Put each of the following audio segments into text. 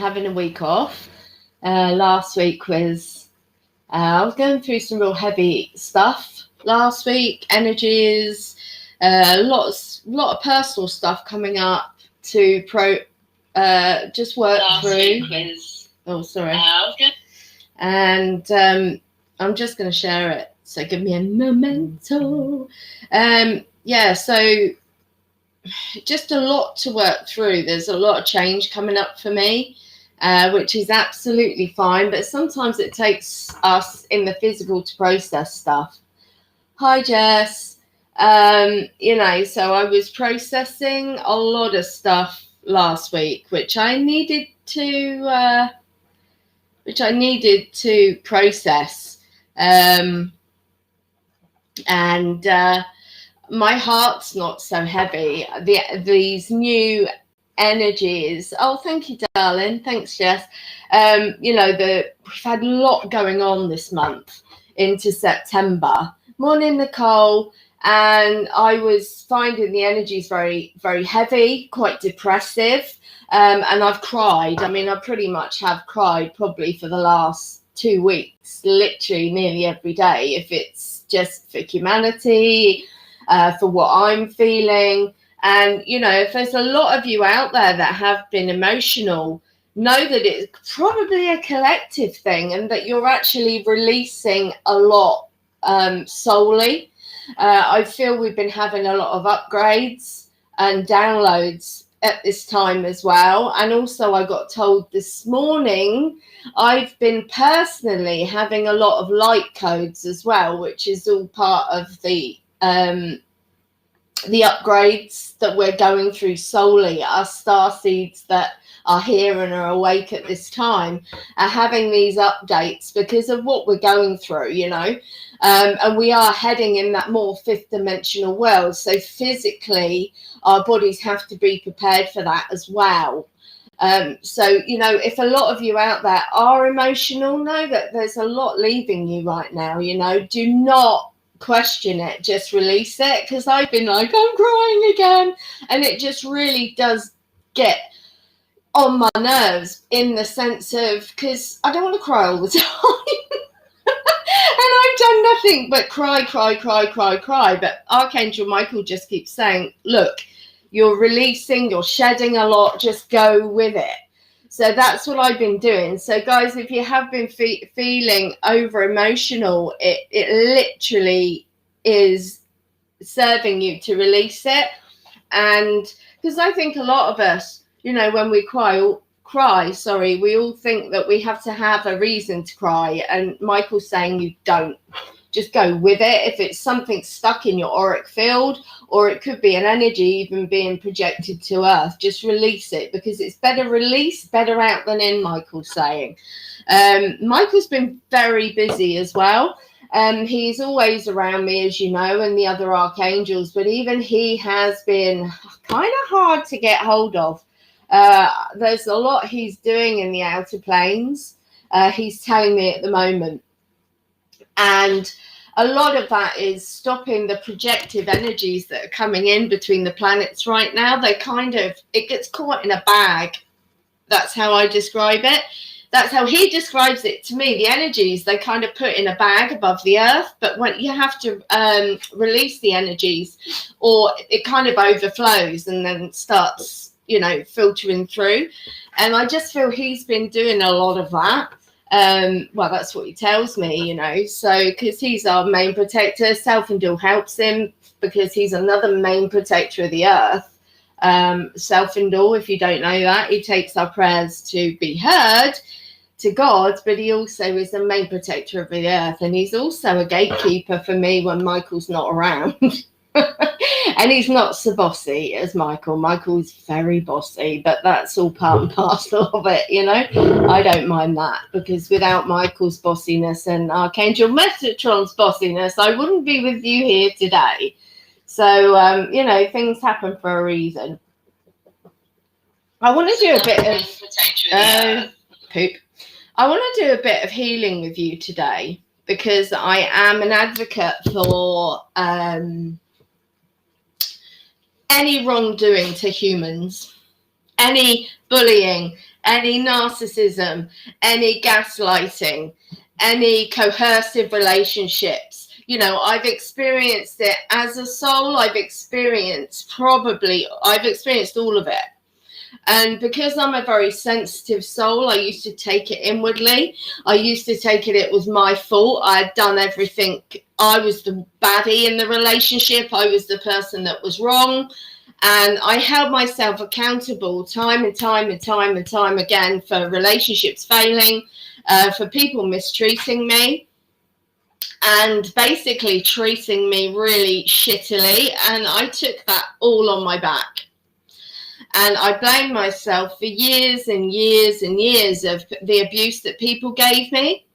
having a week off. Last week was, I was going through some real heavy stuff last week, energies, lot of personal stuff coming up to just work last through. Week was, sorry. Okay. And I'm just going to share it. So give me a memento. So just a lot to work through. There's a lot of change coming up for me, which is absolutely fine. But sometimes it takes us in the physical to process stuff. Hi, Jess. So I was processing a lot of stuff last week, which I needed to process. My heart's not so heavy. These new energies. Oh, thank you, darling. Thanks, Jess. We've had a lot going on this month into September. Morning, Nicole. And I was finding the energies very, very heavy, quite depressive. And I've cried. I mean, I pretty much have cried probably for the last 2 weeks, literally nearly every day, if it's just for humanity, for what I'm feeling. And, if there's a lot of you out there that have been emotional, know that it's probably a collective thing and that you're actually releasing a lot solely. I feel we've been having a lot of upgrades and downloads at this time as well. And also I got told this morning I've been personally having a lot of light codes as well, which is all part of the upgrades that we're going through solely. Our star seeds that are here and are awake at this time are having these updates because of what we're going through, and we are heading in that more fifth dimensional world. So physically, our bodies have to be prepared for that as well. If a lot of you out there are emotional, know that there's a lot leaving you right now. Do not question it, just release it, because I've been like, I'm crying again, and it just really does get on my nerves in the sense of, because I don't want to cry all the time. And I've done nothing but cry. But Archangel Michael just keeps saying, look, you're releasing, you're shedding a lot, just go with it. So that's what I've been doing. So guys, if you have been feeling over emotional, it literally is serving you to release it. And because I think a lot of us, when we cry, we all think that we have to have a reason to cry. And Michael's saying you don't. Just go with it. If it's something stuck in your auric field, or it could be an energy even being projected to Earth, just release it, because it's better released, better out than in, Michael's saying. Michael's been very busy as well. He's always around me, as you know, and the other archangels, but even he has been kind of hard to get hold of. There's a lot he's doing in the outer planes. He's telling me at the moment. And a lot of that is stopping the projective energies that are coming in between the planets right now. It gets caught in a bag. That's how I describe it. That's how he describes it to me. The energies, they kind of put in a bag above the earth, but when you have to release the energies, or it kind of overflows and then starts, filtering through. And I just feel he's been doing a lot of that. That's what he tells me, so because he's our main protector. Self-Indul helps him because he's another main protector of the earth. Self-Indul, if you don't know that, he takes our prayers to be heard to God, but he also is the main protector of the earth, and he's also a gatekeeper for me when Michael's not around. And he's not so bossy as Michael. Michael's very bossy, but that's all part and parcel of it, I don't mind that, because without Michael's bossiness and Archangel Metatron's bossiness, I wouldn't be with you here today. So, things happen for a reason. I want to do a bit of poop. I want to do a bit of healing with you today, because I am an advocate for any wrongdoing to humans, any bullying, any narcissism, any gaslighting, any coercive relationships. You know, I've experienced it as a soul. I've experienced all of it. And because I'm a very sensitive soul, I used to take it inwardly. I used to take it was my fault. I had done everything. I was the baddie in the relationship. I was the person that was wrong. And I held myself accountable time and time again for relationships failing, for people mistreating me, and basically treating me really shittily. And I took that all on my back. And I blamed myself for years and years and years of the abuse that people gave me.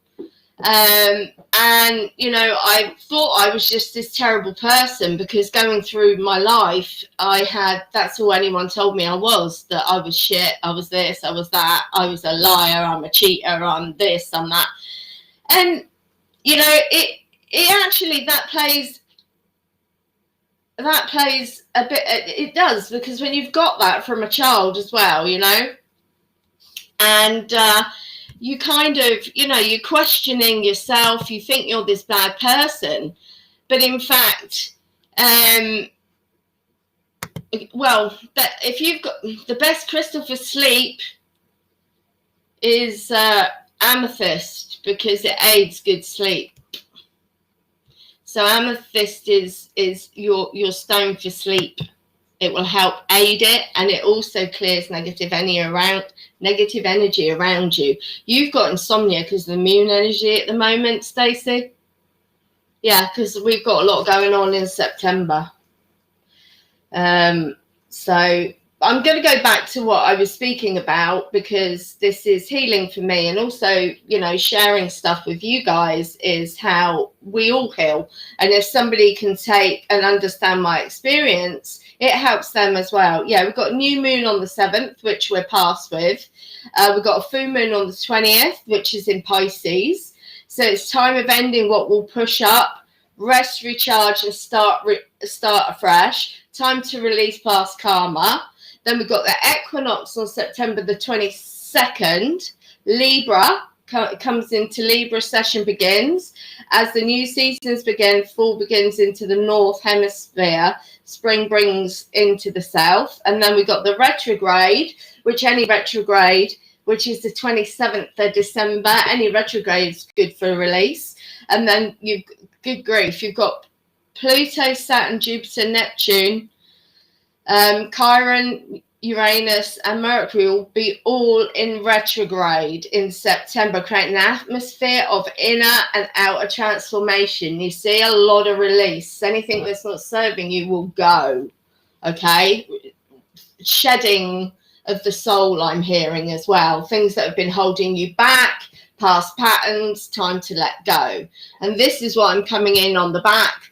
And, you know, I thought I was just this terrible person because going through my life, that's all anyone told me I was, that I was shit, I was this, I was that, I was a liar, I'm a cheater, I'm this, I'm that. And, you know, it actually, that plays a bit, it does, because when you've got that from a child as well, you know, and you kind of, you know, you're questioning yourself, you think you're this bad person, but in fact, well, but if you've got the best crystal for sleep is amethyst, because it aids good sleep. So amethyst is your stone for sleep. It will help aid it, and it also clears negative energy around you. You've got insomnia because of the moon energy at the moment, Stacey. Yeah, because we've got a lot going on in September. So I'm going to go back to what I was speaking about, because this is healing for me, and also, you know, sharing stuff with you guys is how we all heal. And if somebody can take and understand my experience, it helps them as well. Yeah, we've got a new moon on the 7th, which we're past with. We've got a full moon on the 20th, which is in Pisces. So it's time of ending what will push up, rest, recharge, and start afresh. Time to release past karma. Then we've got the equinox on September the 22nd. Libra comes into Libra, session begins. As the new seasons begin, fall begins into the north hemisphere. Spring brings into the south. And then we've got the retrograde, which is the 27th of December. Any retrograde is good for release. And then good grief, you've got Pluto, Saturn, Jupiter, Neptune, Chiron, Uranus, and Mercury will be all in retrograde in September, creating an atmosphere of inner and outer transformation. You see a lot of release. Anything that's not serving you will go. Okay? Shedding of the soul, I'm hearing as well. Things that have been holding you back, past patterns, time to let go. And this is what I'm coming in on the back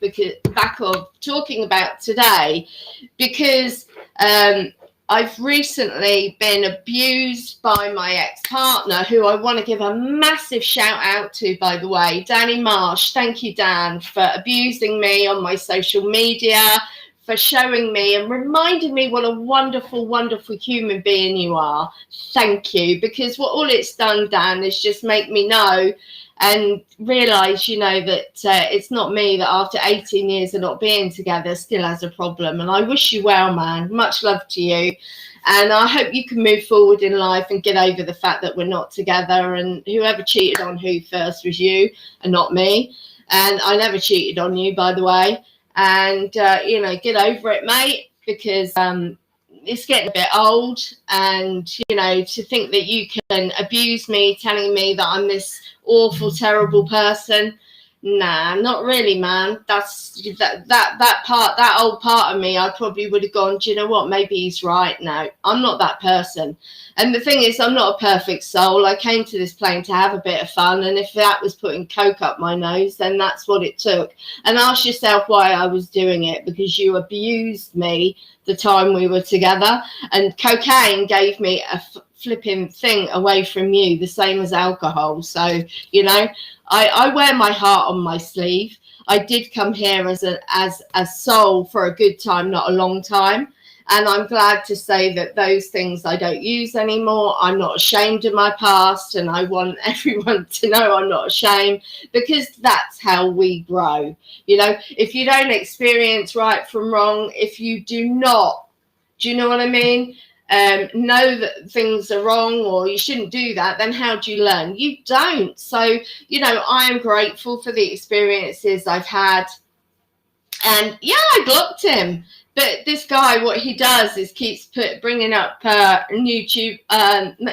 of talking about today, because I've recently been abused by my ex-partner, who I want to give a massive shout out to, by the way, Danny Marsh. Thank you, Dan, for abusing me on my social media, for showing me and reminding me what a wonderful, wonderful human being you are. Thank you. Because what all it's done, Dan, is just make me know and realise, you know, that it's not me that after 18 years of not being together still has a problem. And I wish you well, man. Much love to you. And I hope you can move forward in life and get over the fact that we're not together. And whoever cheated on who first was you and not me. And I never cheated on you, by the way. And, you know, get over it, mate, because it's getting a bit old. And, you know, to think that you can abuse me, telling me that I'm this awful, terrible person. Nah, not really, man. That's that old part of me. I probably would have gone, do you know what? Maybe he's right. No, I'm not that person. And the thing is, I'm not a perfect soul. I came to this plane to have a bit of fun. And if that was putting coke up my nose, then that's what it took. And ask yourself why I was doing it, because you abused me the time we were together. And cocaine gave me a flipping thing away from you, the same as alcohol. So, you know, I wear my heart on my sleeve. I did come here as a soul for a good time, not a long time. And I'm glad to say that those things I don't use anymore. I'm not ashamed of my past, and I want everyone to know I'm not ashamed, because that's how we grow. You know, if you don't experience right from wrong, if you do not, do you know what I mean? Know that things are wrong or you shouldn't do that, then how do you learn? You don't. So, you know, I am grateful for the experiences I've had. And yeah, I blocked him. But this guy, what he does is keeps bringing up YouTube,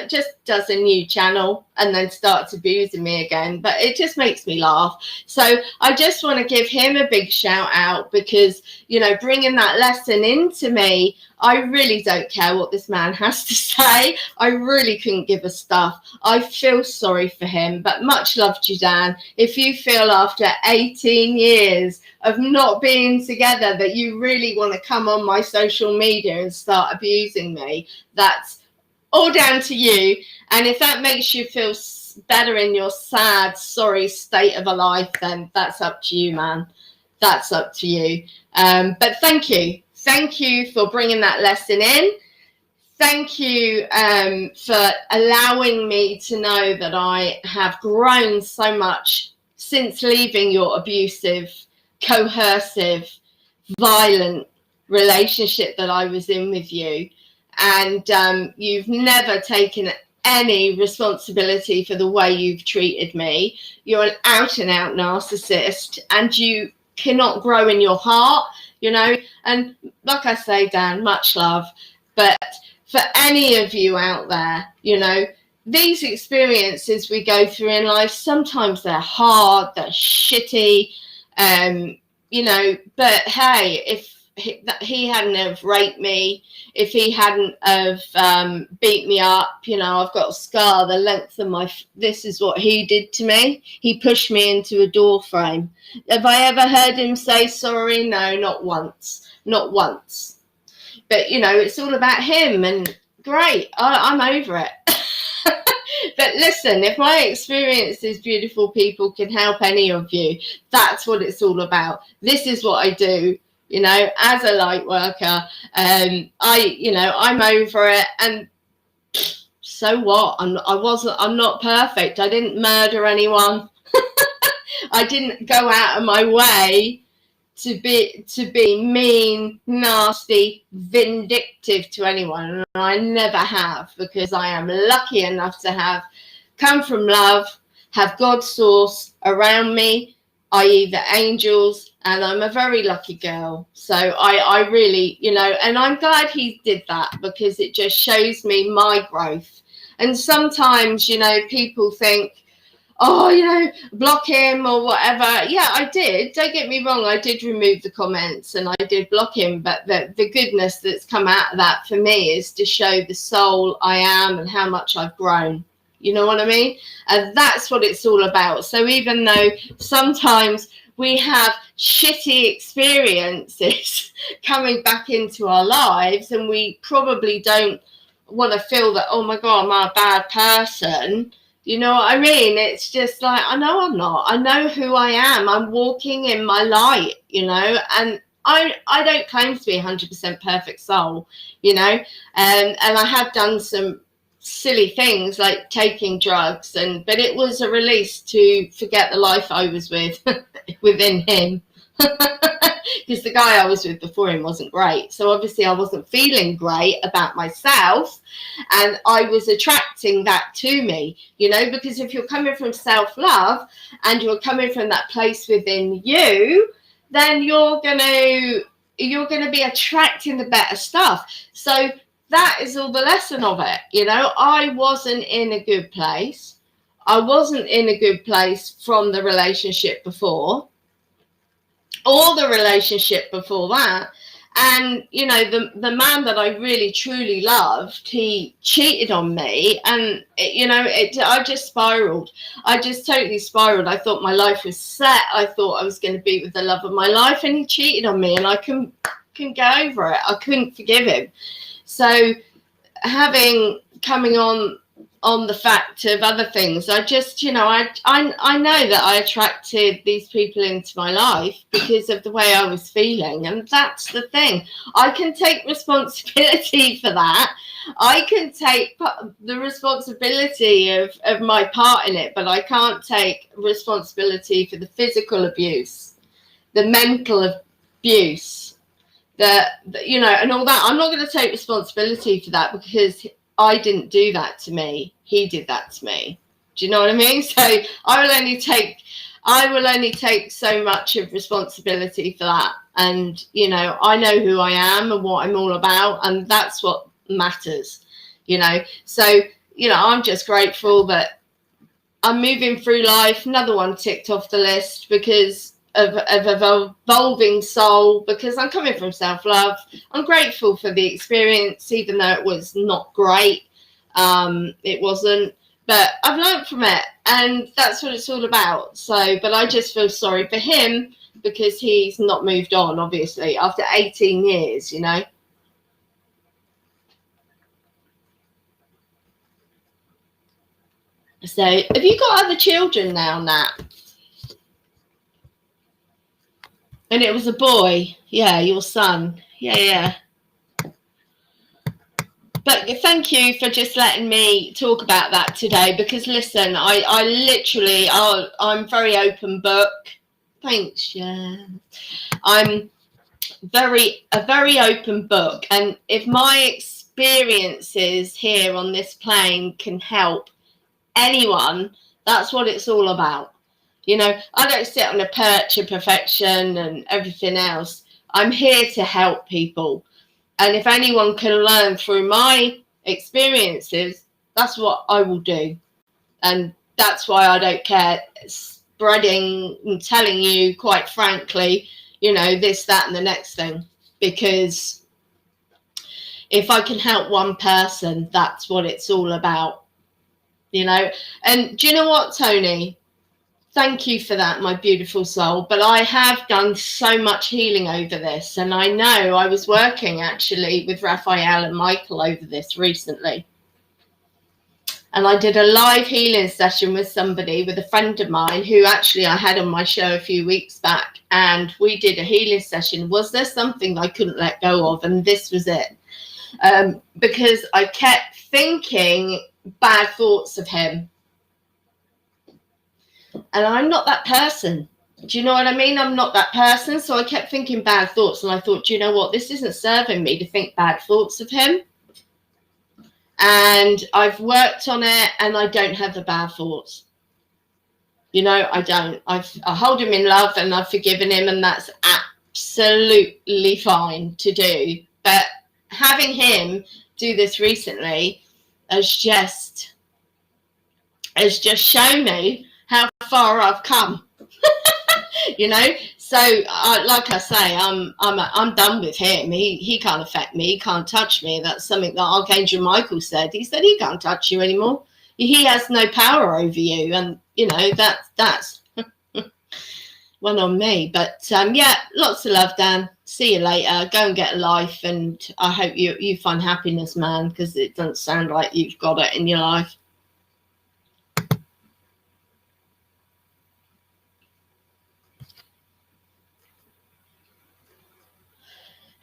just does a new channel and then starts abusing me again. But it just makes me laugh. So I just want to give him a big shout out, because, you know, bringing that lesson into me, I really don't care what this man has to say. I really couldn't give a stuff. I feel sorry for him, but much love to you, Dan. If you feel after 18 years of not being together that you really want to come on my social media and start abusing me, that's all down to you. And if that makes you feel better in your sad, sorry state of a life, then that's up to you, man. That's up to you. But thank you for bringing that lesson in. Thank you for allowing me to know that I have grown so much since leaving your abusive, coercive, violent relationship that I was in with you. And you've never taken any responsibility for the way you've treated me. You're an out and out narcissist, and you cannot grow in your heart, you know. And like I say, Dan, much love. But for any of you out there, you know, these experiences we go through in life, sometimes they're hard, they're shitty, you know, but hey, if he hadn't have raped me, if he hadn't have beat me up, you know, I've got a scar the length of my, this is what he did to me. He pushed me into a door frame. Have I ever heard him say sorry? No, not once. Not once. But, you know, it's all about him, and great, I'm over it. But listen, if my experiences, beautiful people, can help any of you, that's what it's all about. This is what I do, you know, as a light worker. I'm over it, and so what? I'm not perfect. I didn't murder anyone. I didn't go out of my way to be mean, nasty, vindictive to anyone. And I never have, because I am lucky enough to have come from love, have God's source around me, i.e. the angels, and I'm a very lucky girl. So I really, you know, and I'm glad he did that, because it just shows me my growth. And sometimes, you know, people think, oh, you know, block him or whatever. Yeah, I did. Don't get me wrong. I did remove the comments and I did block him. But the goodness that's come out of that for me is to show the soul I am and how much I've grown. You know what I mean? And that's what it's all about. So even though sometimes we have shitty experiences coming back into our lives, and we probably don't want to feel that, oh my God, I'm a bad person. You know what I mean? It's just like, I know I'm not. I know who I am. I'm walking in my light, you know, and I don't claim to be 100% perfect soul, you know, and I have done some silly things like taking drugs, but it was a release to forget the life I was with within him. Because the guy I was with before him wasn't great. So obviously I wasn't feeling great about myself, and I was attracting that to me, you know, because if you're coming from self-love and you're coming from that place within you, then you're gonna be attracting the better stuff. So that is all the lesson of it, you know. I wasn't in a good place. I wasn't in a good place from the relationship before, or the relationship before that. And, you know, the man that I really, truly loved, he cheated on me. And, you know, I just spiraled. I just totally spiraled. I thought my life was set. I thought I was going to be with the love of my life. And he cheated on me. And I couldn't get over it. I couldn't forgive him. So coming on on the fact of other things. I just, you know, I know that I attracted these people into my life because of the way I was feeling. And that's the thing. I can take responsibility for that. I can take the responsibility of my part in it, but I can't take responsibility for the physical abuse, the mental abuse, you know, and all that. I'm not going to take responsibility for that because I didn't do that to me. He did that to me. Do you know what I mean? So I will only take so much of responsibility for that. And, you know, I know who I am and what I'm all about, and that's what matters, you know. So, you know, I'm just grateful that I'm moving through life. Another one ticked off the list because of evolving soul, because I'm coming from self-love. I'm grateful for the experience, even though it was not great. It wasn't, but I've learned from it, and that's what it's all about. So, but I just feel sorry for him because he's not moved on, obviously, after 18 years, you know. So, have you got other children now, Nat? And it was a boy. Yeah, your son. Yeah. But thank you for just letting me talk about that today, because listen, I literally, I'm very open book. Thanks, yeah. I'm a very open book. And if my experiences here on this plane can help anyone, that's what it's all about. You know, I don't sit on a perch of perfection and everything else. I'm here to help people. And if anyone can learn through my experiences, that's what I will do. And that's why I don't care spreading and telling you, quite frankly, you know, this, that, and the next thing. Because if I can help one person, that's what it's all about. You know, and do you know what, Tony? Thank you for that, my beautiful soul. But I have done so much healing over this. And I know I was working actually with Raphael and Michael over this recently. And I did a live healing session with somebody, with a friend of mine who actually I had on my show a few weeks back. And we did a healing session. Was there something I couldn't let go of? And this was it. Because I kept thinking bad thoughts of him. And I'm not that person. Do you know what I mean? I'm not that person. So I kept thinking bad thoughts. And I thought, do you know what? This isn't serving me to think bad thoughts of him. And I've worked on it, and I don't have the bad thoughts. You know, I don't. I hold him in love, and I've forgiven him, and that's absolutely fine to do. But having him do this recently has just shown me how far I've come. You know, so like I say, I'm done with him. He can't affect me. He can't touch me. That's something that Archangel Michael said. He said he can't touch you anymore. He has no power over you, and you know that's one on me. But yeah, lots of love, Dan. See you later. Go and get a life, and I hope you find happiness, man, because it doesn't sound like you've got it in your life.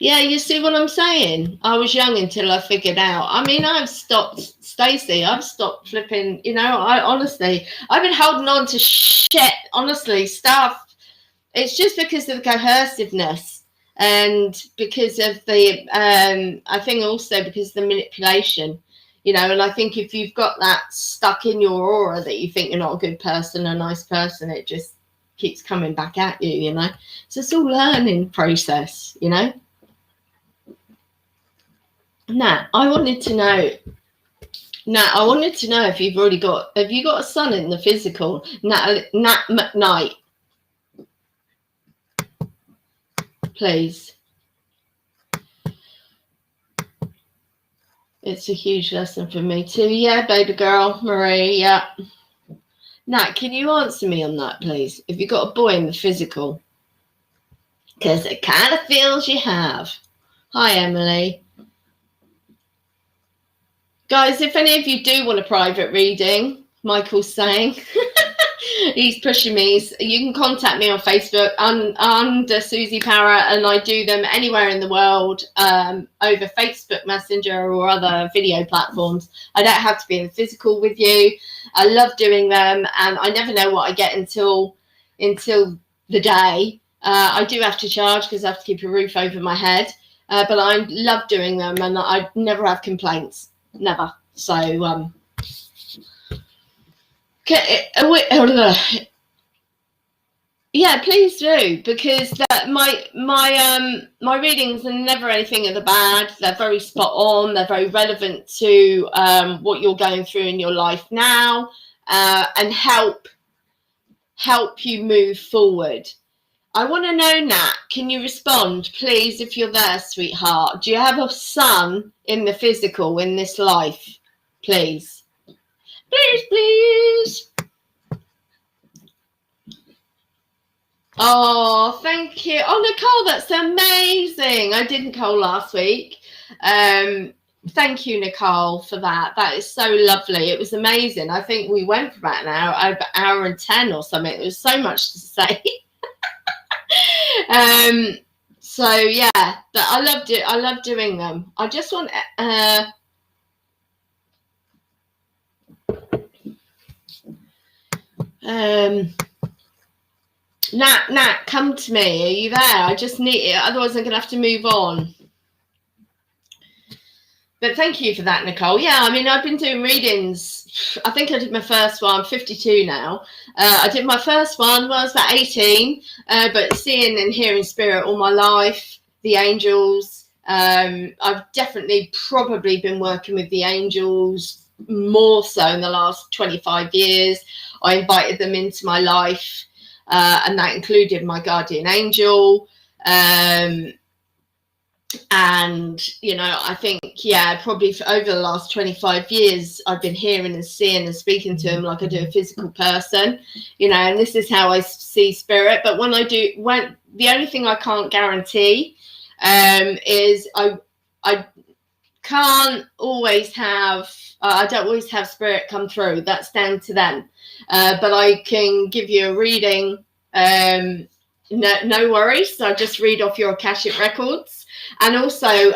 Yeah, you see what I'm saying? I was young until I figured out. I mean, I've stopped, Stacey. I've stopped flipping. You know, I've been holding on to shit, honestly, stuff. It's just because of the coerciveness and because of the, I think also because of the manipulation, you know, and I think if you've got that stuck in your aura that you think you're not a good person, a nice person, it just keeps coming back at you, you know. So it's all learning process, you know. Nat, I wanted to know if you've already got, have you got a son in the physical? Nat McKnight, please. It's a huge lesson for me too. Yeah, baby girl, Marie, yeah. Nat, can you answer me on that, please? If you got a boy in the physical? Because it kind of feels you have. Hi, Emily. Guys, if any of you do want a private reading, Michael's saying, he's pushing me. You can contact me on Facebook under Suzi Parrett, and I do them anywhere in the world over Facebook Messenger or other video platforms. I don't have to be in physical with you. I love doing them, and I never know what I get until the day. I do have to charge because I have to keep a roof over my head, but I love doing them, and I never have complaints. Never. So yeah, please do, because my readings are never anything of the bad. They're very spot on. They're very relevant to what you're going through in your life now, and help you move forward. I want to know, Nat, can you respond, please, if you're there, sweetheart? Do you have a son in the physical in this life? Please. Please, please. Oh, thank you. Oh, Nicole, that's amazing. I did Nicole last week. Thank you, Nicole, for that. That is so lovely. It was amazing. I think we went for about an hour and 10 or something. It was so much to say. So yeah, but I loved it. I love doing them. I just want Nat, come to me. Are you there? I just need it, otherwise I'm gonna have to move on. But thank you for that, Nicole. Yeah, I mean, I've been doing readings. I think I did my first one. I'm 52 now. I did my first one when I was about 18, but seeing and hearing spirit all my life, the angels. I've definitely probably been working with the angels more so in the last 25 years. I invited them into my life, and that included my guardian angel. And you know, I think, yeah, probably for over the last 25 years I've been hearing and seeing and speaking to him like I do a physical person, you know, and this is how I see spirit. But when the only thing I can't guarantee is I can't always have I don't always have spirit come through. That's down to them, but I can give you a reading. No worries. I just read off your Akashic records. And also,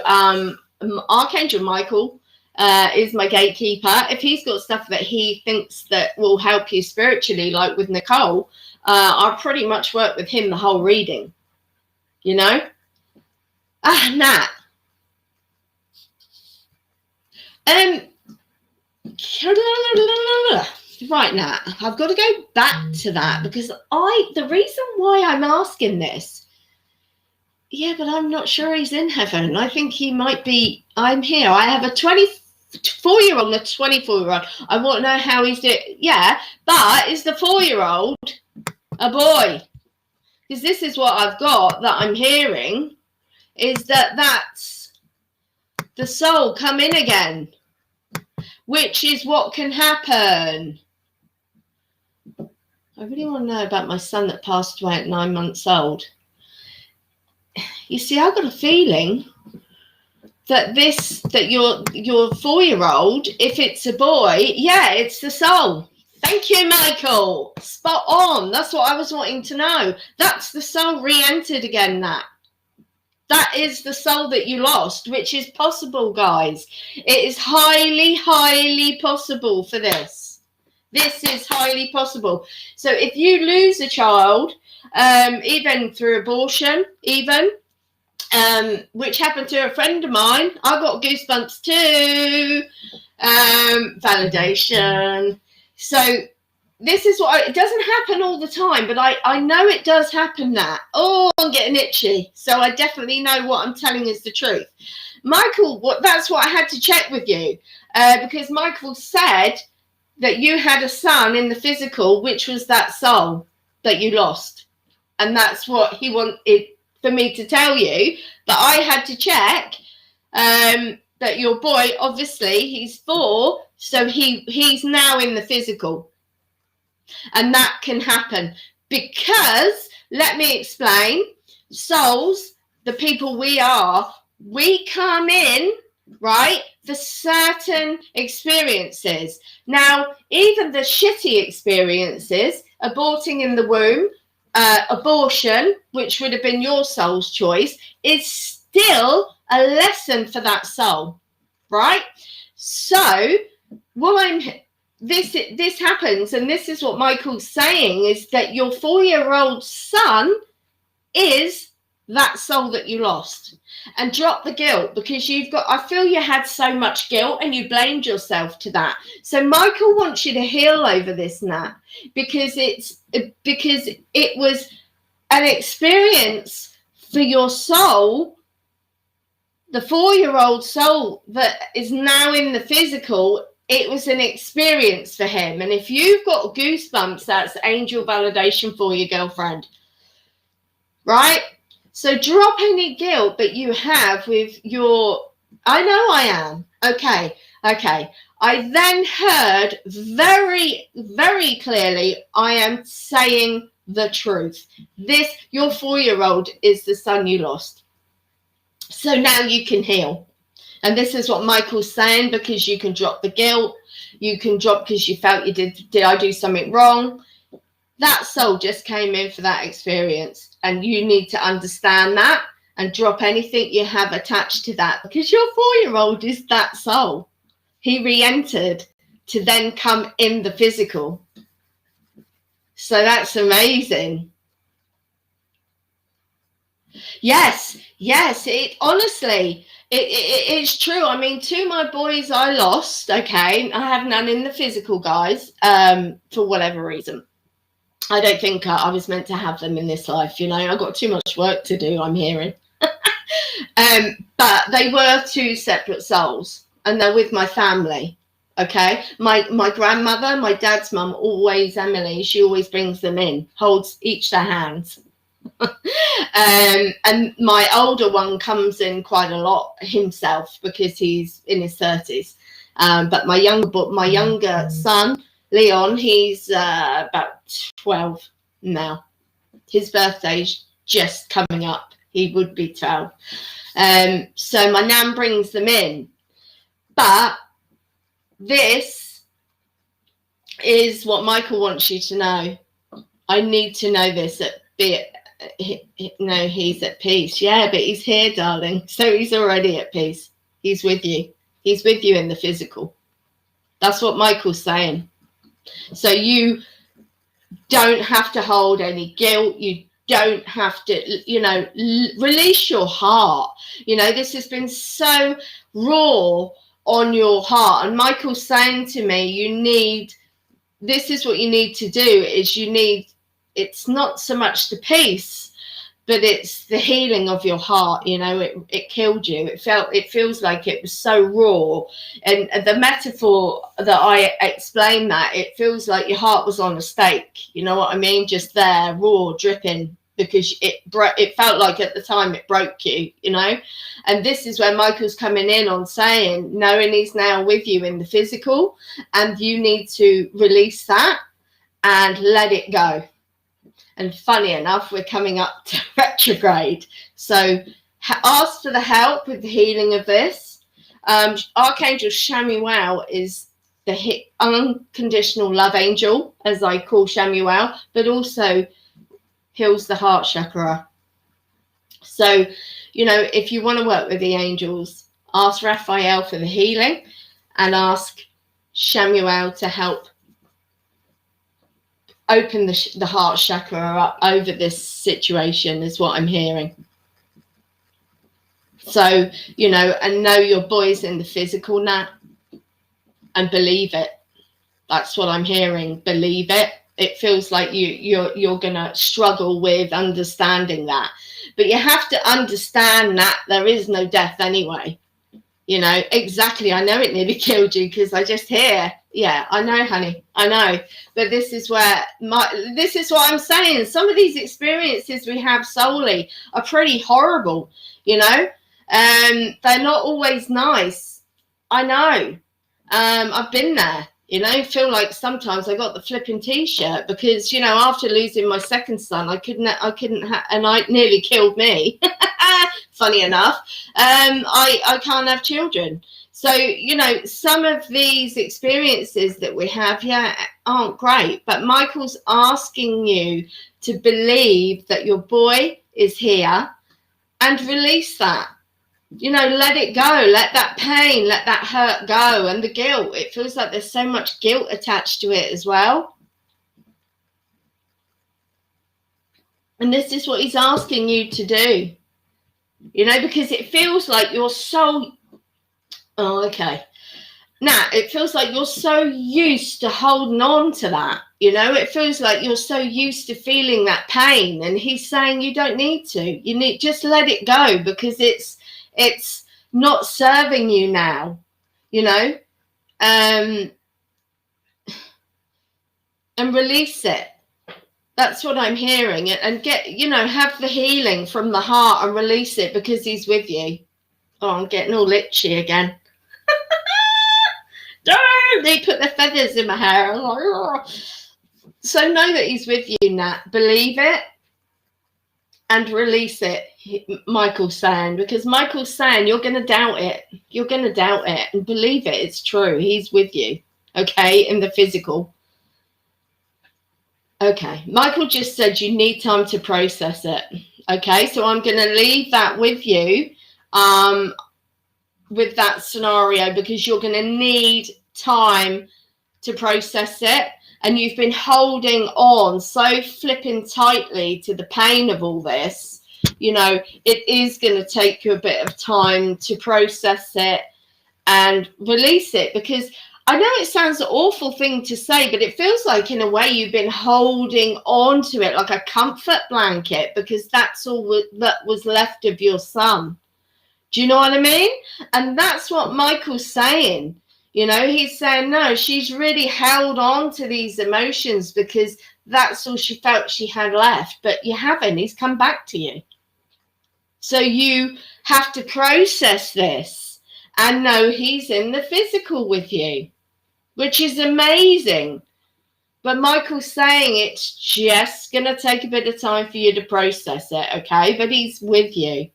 Archangel Michael is my gatekeeper. If he's got stuff that he thinks that will help you spiritually, like with Nicole, I'll pretty much work with him the whole reading, you know? Nat. Right, Nat, I've got to go back to that because the reason why I'm asking this, yeah, but I'm not sure he's in heaven. I think he might be. I'm here. I have a 24-year-old and a 24-year-old. I want to know how he's doing. Yeah, but is the 4-year-old a boy? Because this is what I've got that I'm hearing, is that's the soul come in again, which is what can happen. I really want to know about my son that passed away at 9 months old. You see, I've got a feeling that your 4-year-old, if it's a boy, yeah, it's the soul. Thank you, Michael. Spot on. That's what I was wanting to know. That's the soul re-entered again, That is the soul that you lost, which is possible, guys. It is highly, highly possible for this. This is highly possible. So if you lose a child, even through abortion, which happened to a friend of mine, I got goosebumps too. Validation. So this is what it doesn't happen all the time, but I know it does happen now. Oh, I'm getting itchy. So I definitely know what I'm telling is the truth. Michael, that's what I had to check with you, because Michael said that you had a son in the physical, which was that soul that you lost. And that's what he wanted for me to tell you. But I had to check that your boy, obviously, he's 4, so he's now in the physical. And that can happen because, let me explain, souls, the people we are, we come in right? For certain experiences. Now, even the shitty experiences, aborting in the womb, abortion, which would have been your soul's choice, is still a lesson for that soul, right? So, this happens, and this is what Michael's saying, is that your 4-year-old son is that soul that you lost. And drop the guilt, because I feel you had so much guilt and you blamed yourself to that. So Michael wants you to heal over this, Nat, because it was an experience for your soul, the 4-year-old soul that is now in the physical. It was an experience for him. And if you've got goosebumps, that's angel validation for you, girlfriend. Right? So drop any guilt that you have with your, I know I am. Okay. I then heard very, very clearly, I am saying the truth. Your 4-year-old is the son you lost. So now you can heal. And this is what Michael's saying, because you can drop the guilt. You can drop because you felt did I do something wrong? That soul just came in for that experience, and you need to understand that and drop anything you have attached to that, because your 4-year-old is that soul. He re-entered to then come in the physical. So that's amazing. Yes, it's true. I mean, 2 of my boys I lost, okay? I have none in the physical, guys, for whatever reason. I don't think I was meant to have them in this life, I got too much work to do, I'm hearing. But they were 2 separate souls, and they're with my family, okay? My grandmother, my dad's mum, always, Emily, she always brings them in, holds each their hands. And my older one comes in quite a lot himself, because he's in his 30s. But my younger son, Leon, he's about 12 now. His birthday's just coming up. He would be 12. So my nan brings them in. But this is what Michael wants you to know. I need to know this. He's at peace. Yeah, but he's here, darling. So he's already at peace. He's with you. He's with you in the physical. That's what Michael's saying. So you don't have to hold any guilt. You don't have to, release your heart. This has been so raw on your heart. And Michael's saying to me, this is what you need to do, is it's not so much the peace, but it's the healing of your heart. It killed you. It feels like it was so raw. And the metaphor that I explained, that it feels like your heart was on a stake. You know what I mean? Just there, raw, dripping, because it felt like at the time it broke you, And this is where Michael's coming in on saying, knowing he's now with you in the physical, and you need to release that and let it go. And funny enough, we're coming up to retrograde. So ask for the help with the healing of this. Archangel Shamuel is the unconditional love angel, as I call Shamuel, but also heals the heart chakra. So, if you want to work with the angels, ask Raphael for the healing, and ask Shamuel to help open the heart chakra up over this situation, is what I'm hearing. So, and know your boy's in the physical now, and believe it. That's what I'm hearing. Believe it. It feels like you're gonna struggle with understanding that, but you have to understand that there is no death anyway. Exactly. I know it nearly killed you, because I just hear, yeah, I know, honey, I know. But this is what I'm saying. Some of these experiences we have solely are pretty horrible, they're not always nice. I know. I've been there, feel like sometimes I got the flipping t-shirt, because, after losing my second son, I couldn't and I nearly killed me. funny enough, I can't have children. So, you know, some of these experiences that we have, aren't great. But Michael's asking you to believe that your boy is here and release that. You know, let it go. Let that pain, let that hurt go. And the guilt, it feels like there's so much guilt attached to it as well. And this is what he's asking you to do. You know, because it feels like you're so... Oh, okay. Now, it feels like you're so used to holding on to that. You know, it feels like you're so used to feeling that pain. And he's saying you don't need to. You need just let it go, because it's not serving you now, you know. And release it. That's what I'm hearing. And get, you know, have the healing from the heart and release it, because he's with you. Oh, I'm getting all itchy again. They put the feathers in my hair. So know that he's with you, Nat. Believe it and release it, Michael's saying, because Michael's saying you're going to doubt it. You're going to doubt it and believe it. It's true. He's with you, okay, in the physical. Okay, Michael just said you need time to process it. Okay, so I'm going to leave that with you with that scenario, because you're going to need time to process it. And you've been holding on so flipping tightly to the pain of all this. You know, it is going to take you a bit of time to process it and release it, because I know it sounds an awful thing to say, but it feels like in a way you've been holding on to it like a comfort blanket, because that's all that was left of your son. Do you know what I mean? And that's what Michael's saying. You know, he's saying, no, she's really held on to these emotions because that's all she felt she had left. But you haven't. He's come back to you. So you have to process this and know he's in the physical with you, which is amazing. But Michael's saying it's just going to take a bit of time for you to process it, okay? But he's with you.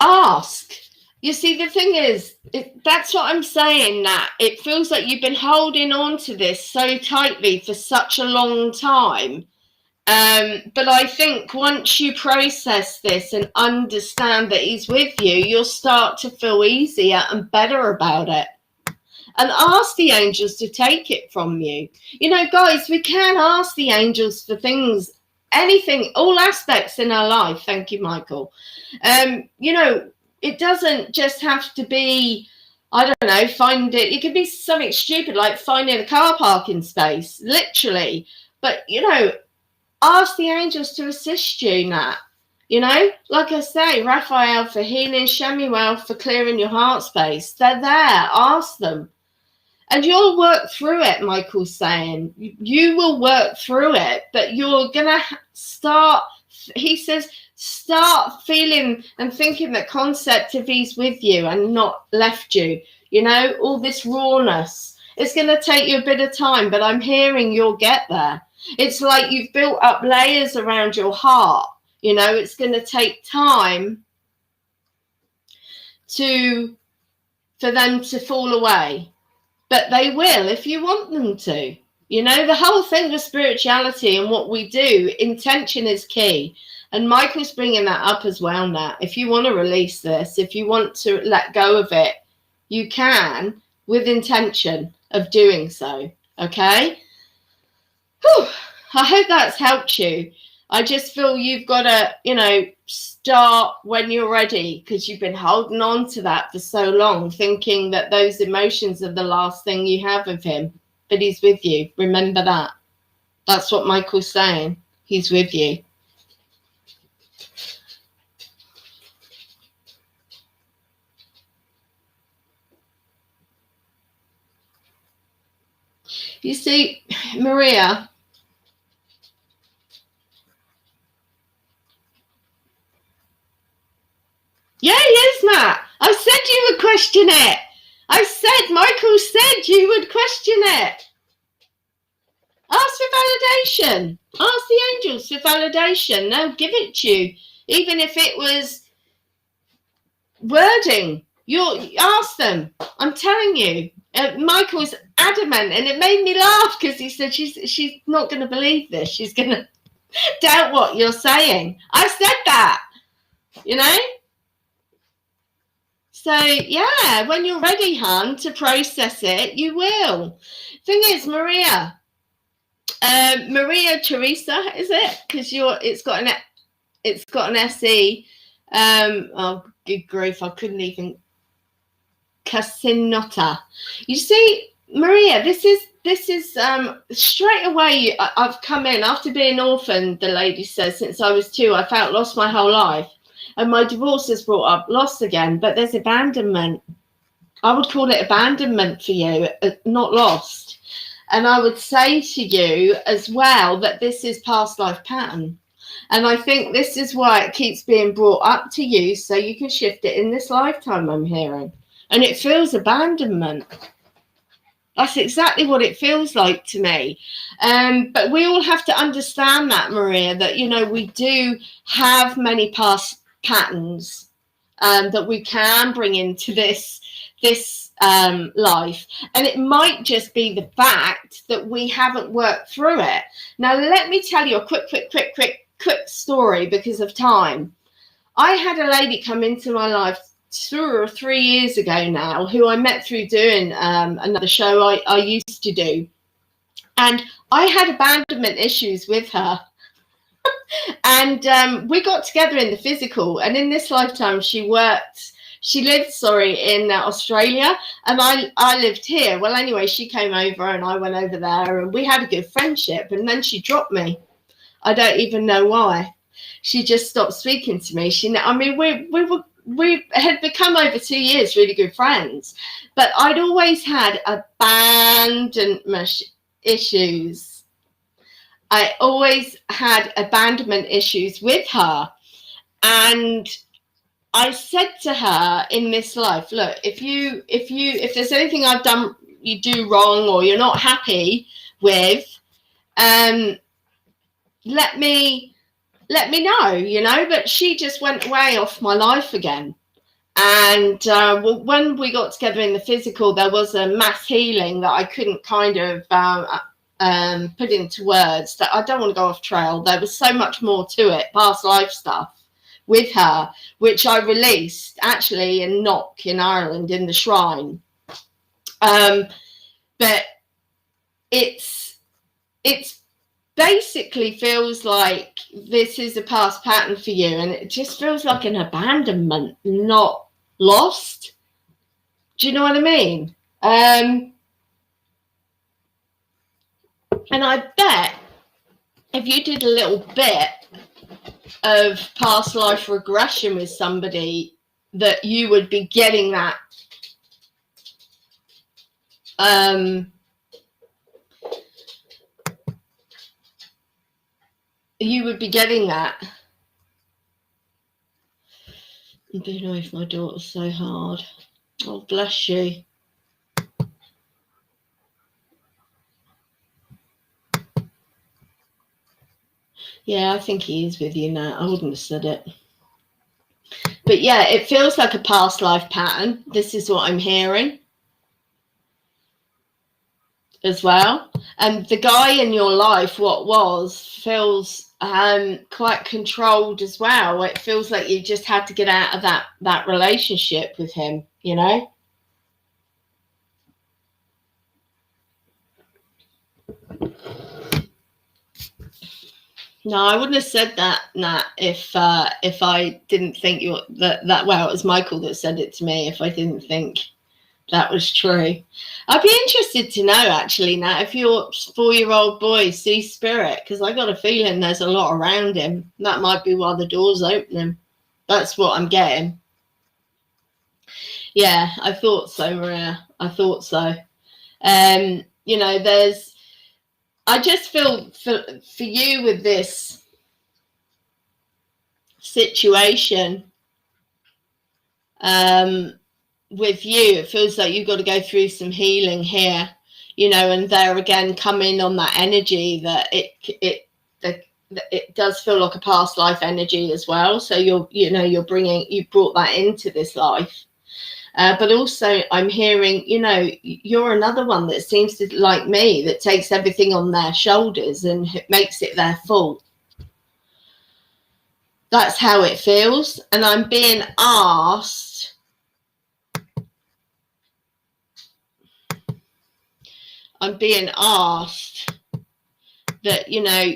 Ask. You see, the thing is, that's what I'm saying, Nat. It feels like you've been holding on to this so tightly for such a long time. But I think once you process this and understand that he's with you, you'll start to feel easier and better about it. And ask the angels to take it from you. You know, guys, we can ask the angels for things, anything, all aspects in our life. Thank you, Michael. You know, it doesn't just have to be, I don't know, it could be something stupid like finding a car parking space, literally. But, you know, ask the angels to assist you, Nat. You know, like I say, Raphael for healing, Shamuel for clearing your heart space. They're there. Ask them. And you'll work through it, Michael's saying. You will work through it, but you're going to start, he says, start feeling and thinking the concept of he's with you and not left you. You know, all this rawness. It's going to take you a bit of time, but I'm hearing you'll get there. It's like you've built up layers around your heart. You know, it's going to take time for them to fall away. But they will if you want them to. You know, the whole thing with spirituality and what we do, intention is key. And Michael's bringing that up as well, Nat. If you want to release this, if you want to let go of it, you can with intention of doing so. Okay? Whew. I hope that's helped you. I just feel you've got to, you know, start when you're ready, because you've been holding on to that for so long, thinking that those emotions are the last thing you have of him. But he's with you. Remember that. That's what Michael's saying. He's with you. You see, Maria... Yeah, yes, Matt. I said you would question it. I said, Michael said you would question it. Ask for validation. Ask the angels for validation. They'll give it to you. Even if it was wording, you ask them. I'm telling you. Michael was adamant, and it made me laugh because he said she's not going to believe this. She's going to doubt what you're saying. I said that, you know. So yeah, when you're ready, hon, to process it, you will. Thing is, Maria Teresa, is it? Because it's got an SE. Oh, good grief, I couldn't even. Casinota. You see, Maria, this is straight away. I've come in after being orphaned. The lady says since I was 2, I felt lost my whole life, and my divorce has brought up loss again. But there's abandonment. I would call it abandonment for you, not lost. And I would say to you as well that this is past life pattern. And I think this is why it keeps being brought up to you, so you can shift it in this lifetime, I'm hearing. And it feels abandonment. That's exactly what it feels like to me. But we all have to understand that, Maria, that, you know, we do have many past patterns that we can bring into this life. And it might just be the fact that we haven't worked through it. Now, let me tell you a quick story because of time. I had a lady come into my life 2 or 3 years ago now, who I met through doing another show I used to do. And I had abandonment issues with her. And we got together in the physical. And in this lifetime, she lived in Australia, and I lived here. Well, anyway, she came over and I went over there, and we had a good friendship. And then she dropped me. I don't even know why. She just stopped speaking to me. We had become over 2 years really good friends, but I'd always had abandonment issues. I always had abandonment issues with her. And I said to her in this life, look, if there's anything I've done you do wrong or you're not happy with, let me know, you know. But she just went way off my life again. And when we got together in the physical, there was a mass healing that I couldn't kind of put into words. That I don't want to go off trail. There was so much more to it, past life stuff with her, which I released actually in Knock in Ireland in the shrine. But it's basically feels like this is a past pattern for you, and it just feels like an abandonment, not lost. Do you know what I mean? And I bet if you did a little bit of past life regression with somebody, that you would be getting that you would be getting that. I'm being away from my daughter so hard. Oh, bless you. Yeah, I think he is with you now. I wouldn't have said it. But yeah, it feels like a past life pattern. This is what I'm hearing as well. And the guy in your life, feels quite controlled as well. It feels like you just had to get out of that relationship with him, you know. No, I wouldn't have said that, Nat, if I didn't think that well, it was Michael that said it to me. If I didn't think that was true, I'd be interested to know actually, Nat, if your 4-year-old boy sees spirit, because I got a feeling there's a lot around him. That might be why the door's opening. That's what I'm getting. Yeah, I thought so, Maria. I thought so. You know, I just feel for you with this situation, with you, it feels like you've got to go through some healing here. you know, and there again, come in on that energy that it does feel like a past life energy as well. So you've brought that into this life. But also I'm hearing, you know, you're another one that seems to, like me, that takes everything on their shoulders and makes it their fault. That's how it feels. And I'm being asked that, you know,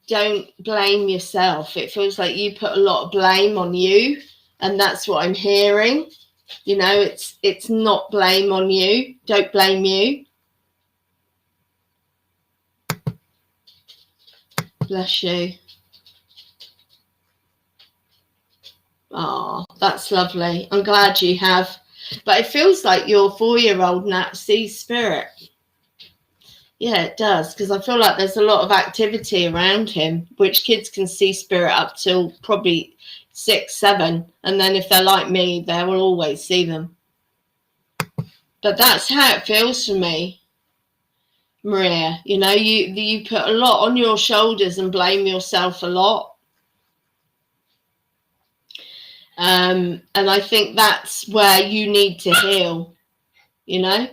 don't blame yourself. It feels like you put a lot of blame on you, and that's what I'm hearing. You know, it's not blame on you. Don't blame you. Bless you. Oh, that's lovely. I'm glad you have. But it feels like your 4-year-old now sees spirit. Yeah, it does, because I feel like there's a lot of activity around him, which kids can see spirit up till probably 6, 7. And then if they're like me, they will always see them. But that's how it feels for me, Maria. You know, you put a lot on your shoulders and blame yourself a lot. And I think that's where you need to heal, you know,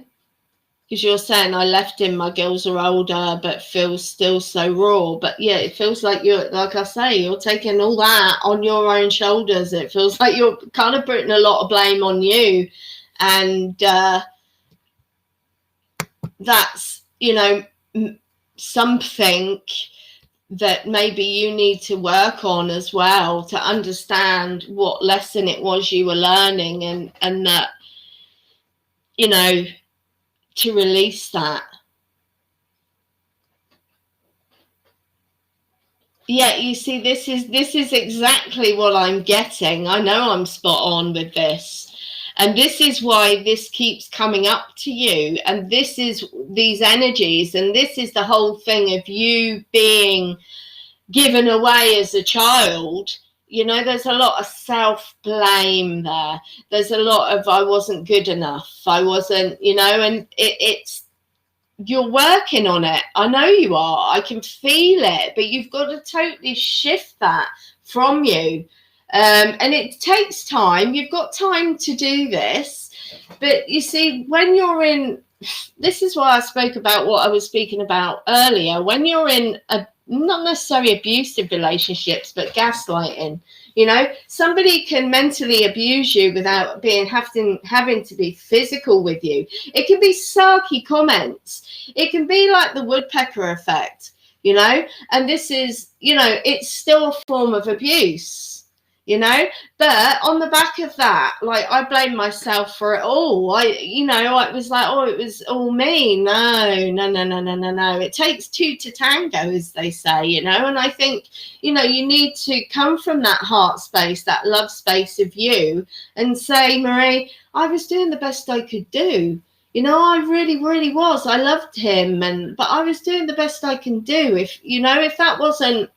because you're saying I left him, my girls are older, but feels still so raw. But yeah, it feels like you're, like I say, you're taking all that on your own shoulders. It feels like you're kind of putting a lot of blame on you. And that's, you know, something that maybe you need to work on as well, to understand what lesson it was you were learning, and that, you know, to release that. Yeah, you see, this is exactly what I'm getting. I know I'm spot on with this. And this is why this keeps coming up to you. And this is these energies. And this is the whole thing of you being given away as a child. You know, there's a lot of self-blame there. There's a lot of, I wasn't good enough. I wasn't, you know, and it's, you're working on it. I know you are. I can feel it, but you've got to totally shift that from you. And it takes time. You've got time to do this. But you see, when you're in, this is why I spoke about what I was speaking about earlier. When you're in a, not necessarily abusive relationships, but gaslighting, you know, somebody can mentally abuse you without being having to be physical with you. It can be sarky comments. It can be like the woodpecker effect, you know, and this is, you know, it's still a form of abuse. You know, but on the back of that, like, I blame myself for it all. I was like, oh, it was all me. No. It takes two to tango, as they say, you know. And I think, you know, you need to come from that heart space, that love space of you, and say, Marie, I was doing the best I could do. You know, I really, really was. I loved him, but I was doing the best I can do. If that wasn't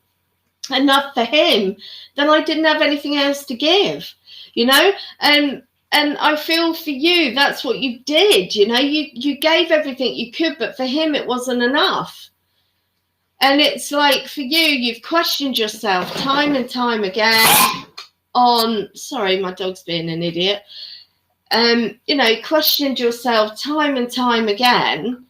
enough for him, then I didn't have anything else to give, you know. And I feel for you, that's what you did. You know, you gave everything you could, but for him it wasn't enough. And it's like, for you, you've questioned yourself time and time again on, sorry, my dog's being an idiot. You know, questioned yourself time and time again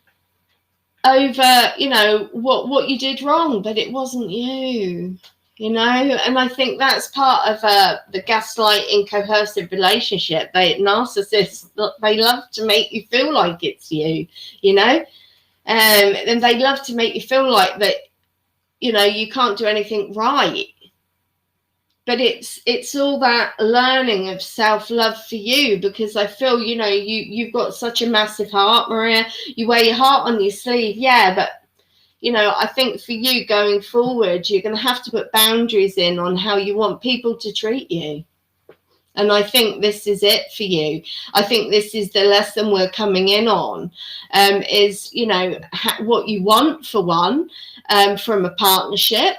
over, you know, what you did wrong, but it wasn't you, you know. And I think that's part of the gaslighting coercive relationship. Narcissists, they love to make you feel like it's you, you know, and they love to make you feel like that, you know, you can't do anything right. But it's all that learning of self-love for you, because I feel, you know, you've got such a massive heart, Maria. You wear your heart on your sleeve, yeah, but, you know, I think for you going forward, you're going to have to put boundaries in on how you want people to treat you. And I think this is it for you. I think this is the lesson we're coming in on, is, you know, what you want, for one, from a partnership.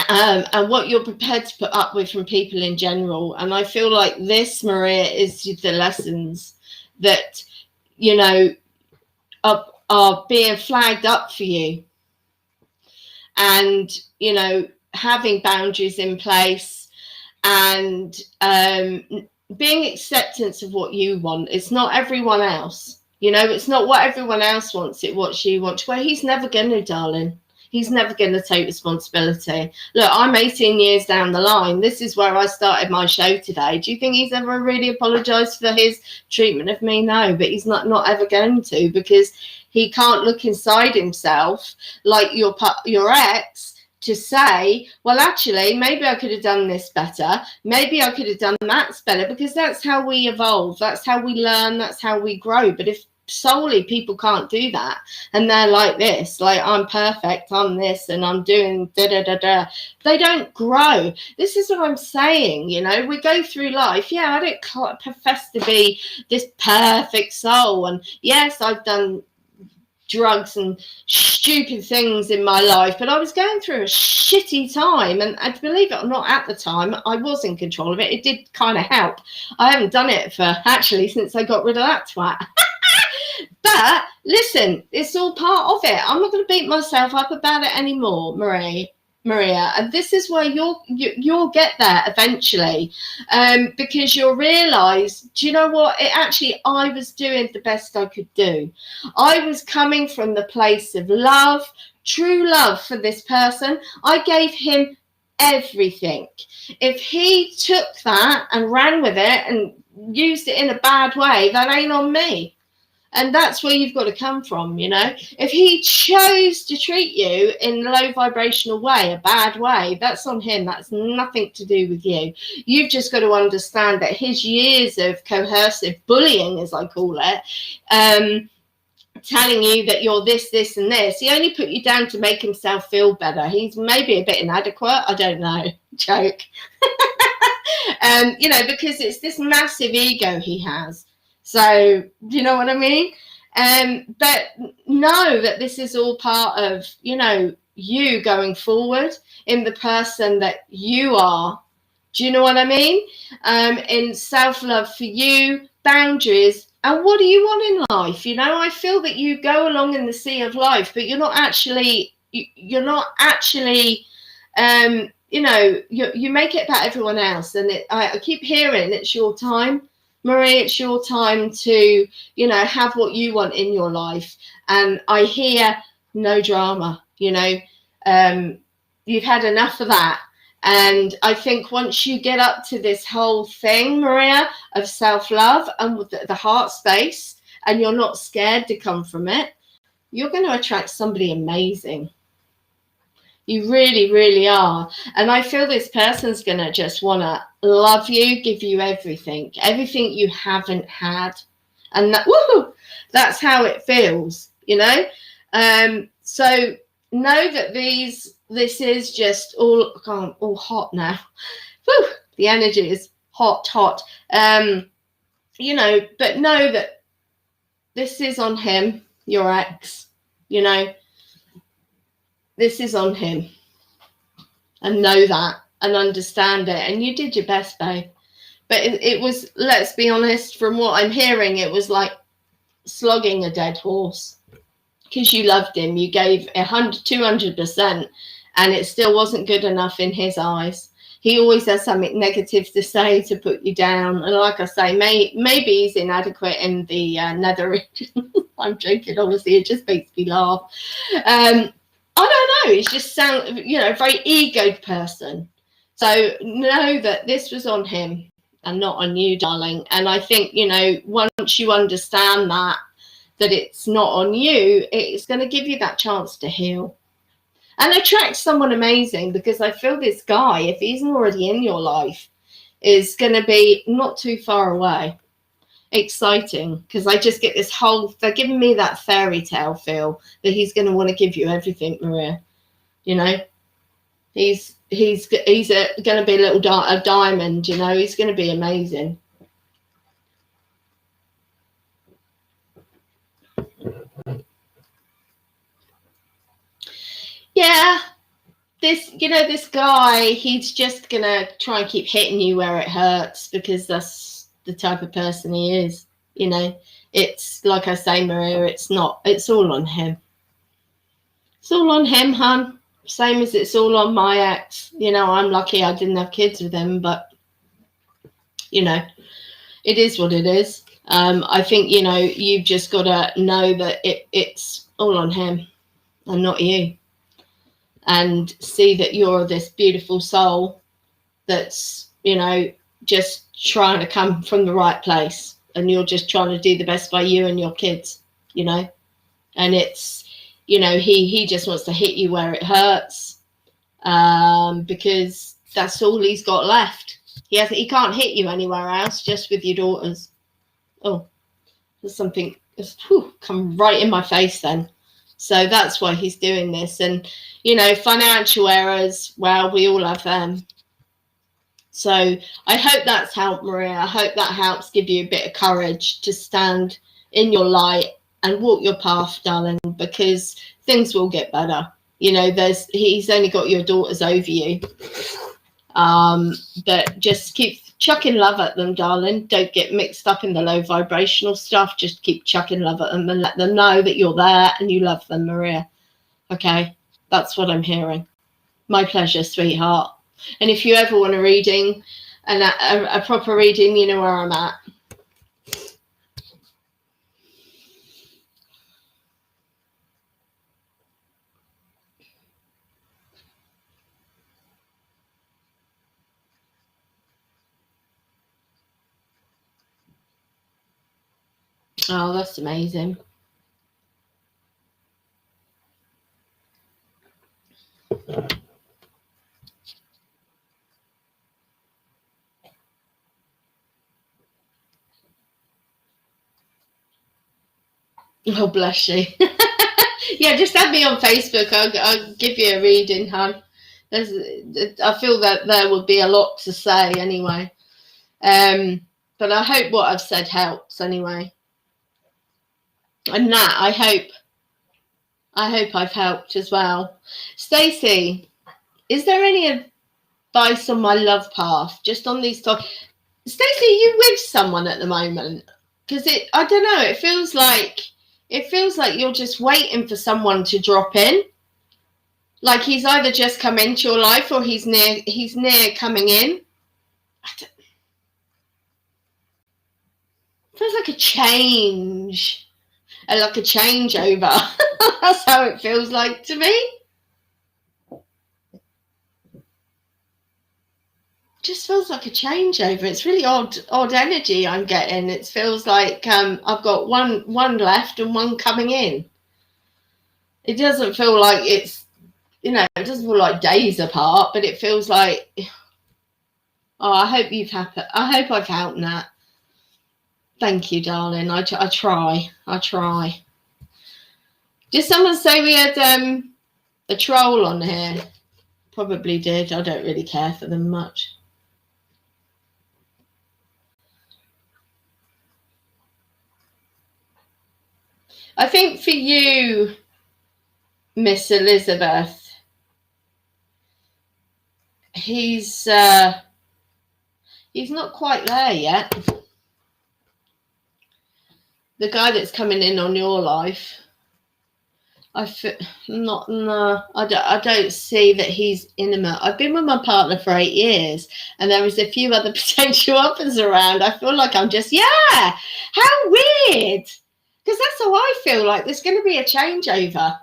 And what you're prepared to put up with from people in general. And I feel like this, Maria, is the lessons that, you know, are being flagged up for you. And, you know, having boundaries in place and being acceptance of what you want. It's not everyone else. You know, it's not what everyone else wants, it's what you want. Well, he's never going to, darling. He's never going to take responsibility. Look, I'm 18 years down the line. This is where I started my show today. Do you think he's ever really apologized for his treatment of me? No, but he's not ever going to, because he can't look inside himself like your ex to say, well, actually, maybe I could have done this better. Maybe I could have done that better, because that's how we evolve. That's how we learn. That's how we grow. But if solely people can't do that, and they're like this, like, I'm perfect, I'm this, and I'm doing da-da-da-da, they don't grow. This is what I'm saying, you know. We go through life. Yeah, I don't profess to be this perfect soul, and yes, I've done drugs and stupid things in my life, but I was going through a shitty time, and believe it or not, at the time I was in control of it. It did kind of help. I haven't done it for actually since I got rid of that twat. But listen, it's all part of it. I'm not going to beat myself up about it anymore, Maria, and this is where you'll get there eventually, because you'll realize, do you know what, I was doing the best I could do. I was coming from the place of love, true love for this person. I gave him everything. If he took that and ran with it and used it in a bad way, that ain't on me. And that's where you've got to come from, you know. If he chose to treat you in a low vibrational way, a bad way, that's on him. That's nothing to do with you. You've just got to understand that his years of coercive bullying, as I call it, telling you that you're this, this, and this, he only put you down to make himself feel better. He's maybe a bit inadequate. I don't know. Joke. You know, because it's this massive ego he has. So, do you know what I mean? But know that this is all part of, you know, you going forward in the person that you are. Do you know what I mean? In self-love for you, boundaries, and what do you want in life? You know, I feel that you go along in the sea of life, but you're not actually, you know, you make it about everyone else. And I keep hearing it's your time. Marie, it's your time to, you know, have what you want in your life. And I hear no drama, you know, you've had enough of that. And I think once you get up to this whole thing, Maria, of self-love and with the heart space, and you're not scared to come from it, you're going to attract somebody amazing. You really, really are. And I feel this person's going to just want to love you, give you everything you haven't had. And that's how it feels, you know. So know that this is just all hot now. Woo, the energy is hot. You know, but know that this is on him, your ex, you know. This is on him, and know that and understand it. And you did your best, babe. But it was, let's be honest, from what I'm hearing, it was like slogging a dead horse, because you loved him. You gave 200%, and it still wasn't good enough in his eyes. He always has something negative to say to put you down. And like I say, maybe he's inadequate in the nether region. I'm joking, honestly. It just makes me laugh. I don't know. He's just a very egoed person. So know that this was on him and not on you, darling. And I think, you know, once you understand that it's not on you, it's going to give you that chance to heal and attract someone amazing. Because I feel this guy, if he's already in your life, is going to be not too far away. Exciting, because I just get this they're giving me that fairy tale feel that he's going to want to give you everything, Maria. You know, he's going to be a diamond. You know, he's going to be amazing. Yeah, this guy, he's just going to try and keep hitting you where it hurts, because that's the type of person he is. You know, it's like I say, Maria, it's not, it's all on him. It's all on him, hun. Same as it's all on my ex. You know, I'm lucky I didn't have kids with him, but, you know, it is what it is. I think, you know, you've just got to know that it's all on him and not you. And see that you're this beautiful soul that's, you know, just trying to come from the right place. And you're just trying to do the best by you and your kids, you know. And it's, you know, he just wants to hit you where it hurts, because that's all he's got left. He can't hit you anywhere else, just with your daughters. Oh, there's something that's come right in my face then. So that's why he's doing this. And, you know, financial errors, well, we all have them. So I hope that's helped, Maria. I hope that helps give you a bit of courage to stand in your light and walk your path, darling, because things will get better. You know, he's only got your daughters over you. But just keep chucking love at them, darling. Don't get mixed up in the low vibrational stuff. Just keep chucking love at them and let them know that you're there and you love them, Maria. Okay, that's what I'm hearing. My pleasure, sweetheart. And if you ever want a reading, and a proper reading, you know where I'm at. Oh, that's amazing. Oh, bless you. Yeah, just add me on Facebook. I'll give you a reading, hon. I feel that there would be a lot to say anyway. But I hope what I've said helps anyway. And that, I hope I've helped as well. Stacey, is there any advice on my love path? Just on these topics. Stacey, are you with someone at the moment? Because I don't know, it feels like you're just waiting for someone to drop in. Like he's either just come into your life or he's near coming in. Feels like a change. Like a changeover. That's how it feels like to me. Just feels like a changeover. It's really odd energy I'm getting. It feels like I've got one left and one coming in. It doesn't feel like it's, you know, it doesn't feel like days apart, but it feels like, oh, I hope I've helped that. Thank you, darling. I try. Did someone say we had a troll on here? Probably did. I don't really care for them much. I think for you, Miss Elizabeth, he's not quite there yet. The guy that's coming in on your life, I don't see that he's intimate. I've been with my partner for 8 years, and there was a few other potential offers around. I feel like I'm just, how weird. Because that's how I feel like there's going to be a changeover.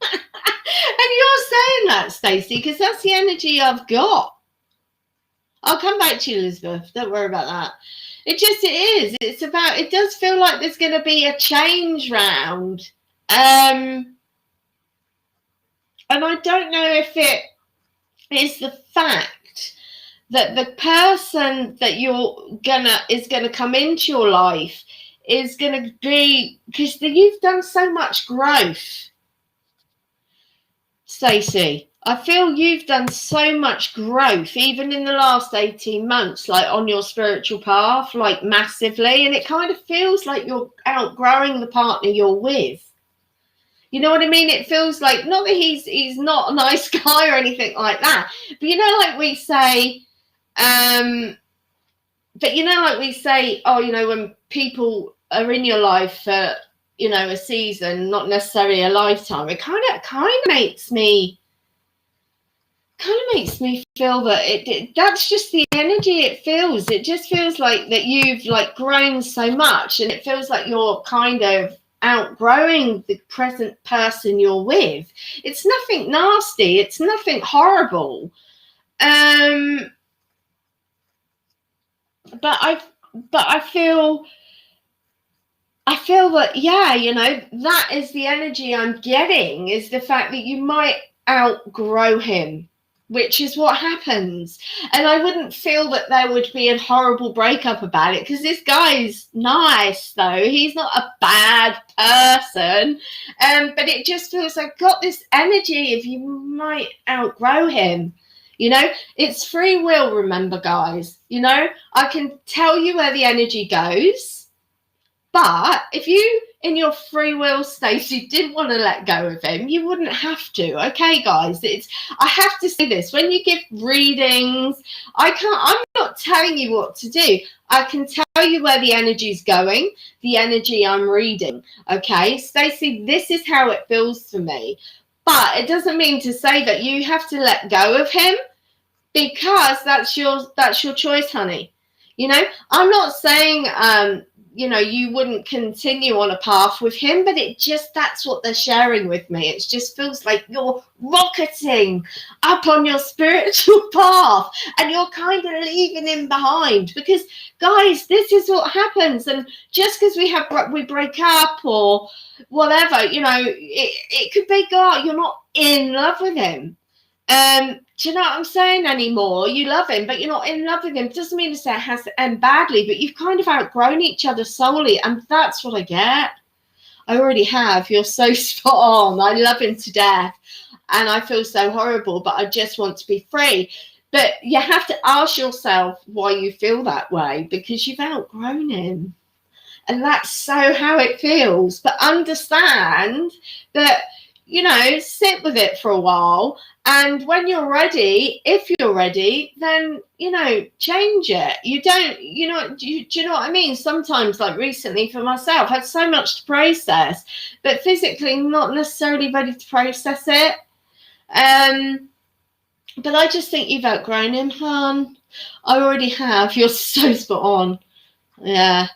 And you're saying that, Stacey, because that's the energy I've got. I'll come back to you, Elizabeth. Don't worry about that. It is. It does feel like there's going to be a change round. And I don't know if it is the fact that the person that is gonna come into your life is gonna be, because you've done so much growth, Stacey. I feel you've done so much growth, even in the last 18 months, like on your spiritual path, like massively. And it kind of feels like you're outgrowing the partner you're with. You know what I mean? It feels like, not that he's not a nice guy or anything like that, but you know, like we say, oh, you know, when people are in your life for, you know, a season, not necessarily a lifetime, it kind of makes me feel that that's just the energy it feels. It just feels like that you've like grown so much, and it feels like you're kind of outgrowing the present person you're with. It's nothing nasty, it's nothing horrible. But I feel that, yeah, you know, that is the energy I'm getting, is the fact that you might outgrow him, which is what happens. And I wouldn't feel that there would be a horrible breakup about it, because this guy's nice, though. He's not a bad person. But it just feels like I've got this energy of you might outgrow him. You know, it's free will, remember, guys. You know, I can tell you where the energy goes, but if you, in your free will state, you didn't want to let go of him, you wouldn't have to. Okay, guys, I have to say this. When you give readings, I'm not telling you what to do. I can tell you where the energy's going, the energy I'm reading. Okay, Stacey, this is how it feels for me. But it doesn't mean to say that you have to let go of him, because that's your choice, honey. You know, I'm not saying you know, you wouldn't continue on a path with him, but that's what they're sharing with me. It just feels like you're rocketing up on your spiritual path, and you're kind of leaving him behind, because, guys, this is what happens. And just because we break up or whatever, you know, it could be, God, you're not in love with him. Do you know what I'm saying anymore? You love him, but you're not in love with him. Doesn't mean to say it has to end badly, but you've kind of outgrown each other solely, and that's what I get. I already have. You're so spot on. I love him to death, and I feel so horrible, but I just want to be free. But you have to ask yourself why you feel that way, because you've outgrown him. And that's so how it feels. But understand that, you know, sit with it for a while. And when you're ready, if you're ready, then, you know, change it. You don't, you know, do you know what I mean? Sometimes, like recently for myself, I had so much to process, but physically not necessarily ready to process it. But I just think you've outgrown him, hon. I already have. You're so spot on. Yeah.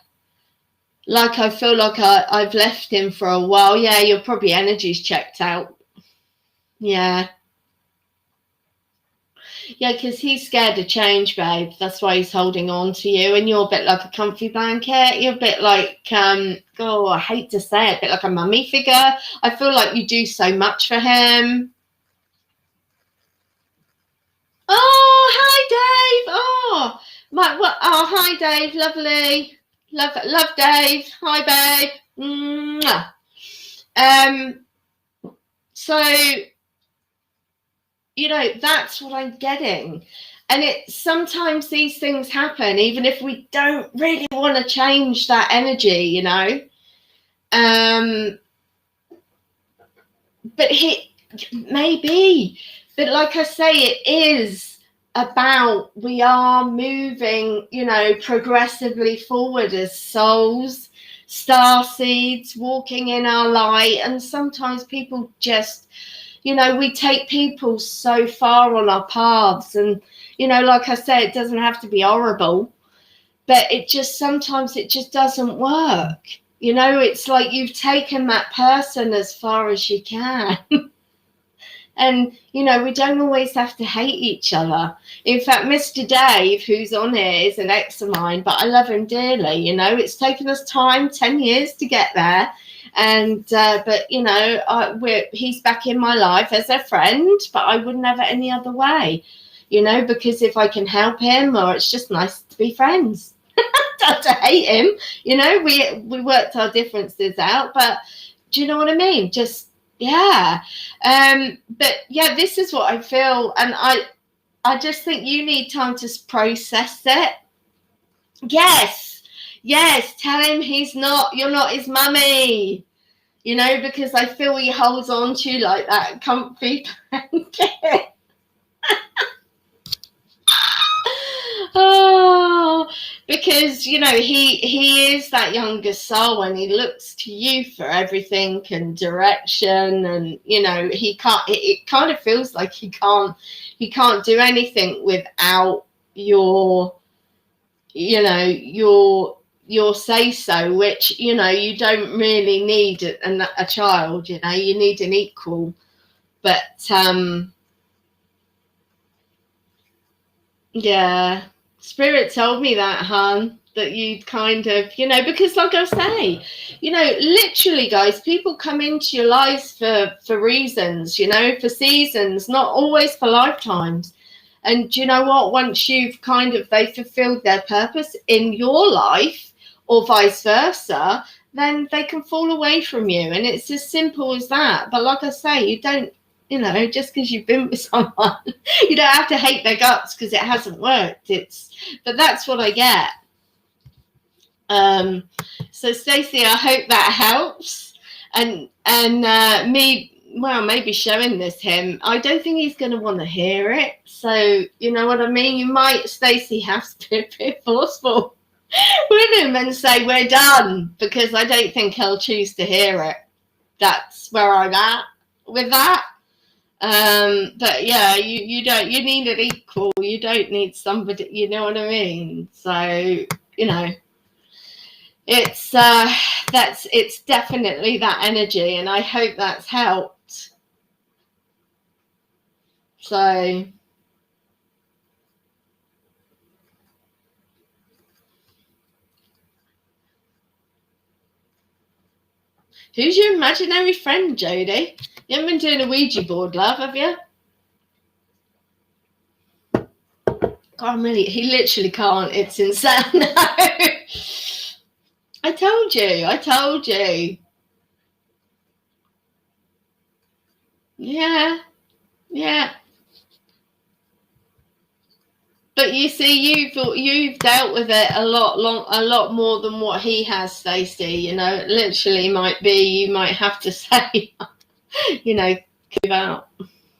Like, I feel like I've left him for a while. Yeah, your probably energy's checked out. Yeah. Yeah, because he's scared of change, babe. That's why he's holding on to you. And you're a bit like a comfy blanket. You're a bit like, oh, I hate to say it, a bit like a mummy figure. I feel like you do so much for him. Oh, hi, Dave. Oh, hi, Dave. Lovely. Love, Dave. Hi, babe. Mwah. So, you know, that's what I'm getting. And sometimes these things happen, even if we don't really want to change that energy, you know. But maybe. But like I say, it is about, we are moving, you know, progressively forward as souls, star seeds, walking in our light. And sometimes people just, you know, we take people so far on our paths, and, you know, like I said, it doesn't have to be horrible, but sometimes it just doesn't work. You know, it's like you've taken that person as far as you can. And, you know, we don't always have to hate each other. In fact, Mr. Dave, who's on here, is an ex of mine, but I love him dearly. You know, it's taken us time, 10 years to get there. And, but, you know, he's back in my life as a friend, but I wouldn't have it any other way, you know, because if I can help him, or it's just nice to be friends. Not to hate him, you know, we worked our differences out, but do you know what I mean? Just, yeah. But yeah, this is what I feel, and I just think you need time to process it. Yes, tell him you're not his mummy, you know, because I feel he holds on to you like that comfy blanket. Oh, because you know he is that younger soul, and he looks to you for everything and direction, and you know he can't. It kind of feels like he can't do anything without your, you know, your say so, which you know you don't really need a child. You know, you need an equal, but yeah. Spirit told me that, hon, that you'd kind of, you know, because like I say, you know, literally, guys, people come into your lives for reasons, you know, for seasons, not always for lifetimes. And you know what? Once you've kind of, they fulfilled their purpose in your life or vice versa, then they can fall away from you. And it's as simple as that. But like I say, you don't, you know, just because you've been with someone, you don't have to hate their guts because it hasn't worked. But that's what I get. So Stacey, I hope that helps. And me, well, maybe showing this him, I don't think he's going to want to hear it. So you know what I mean. You might, Stacey, have to be a bit forceful with him and say we're done, because I don't think he'll choose to hear it. That's where I'm at with that. But yeah, you need an equal. You don't need somebody, you know what I mean? So, you know, it's definitely that energy, and I hope that's helped. So who's your imaginary friend, Jodie? You haven't been doing a Ouija board, love, have you? God, really, he literally can't. It's insane. I told you. Yeah. But you see, you've dealt with it a lot more than what he has, Stacey. You know, it literally might be you might have to say, you know, give out,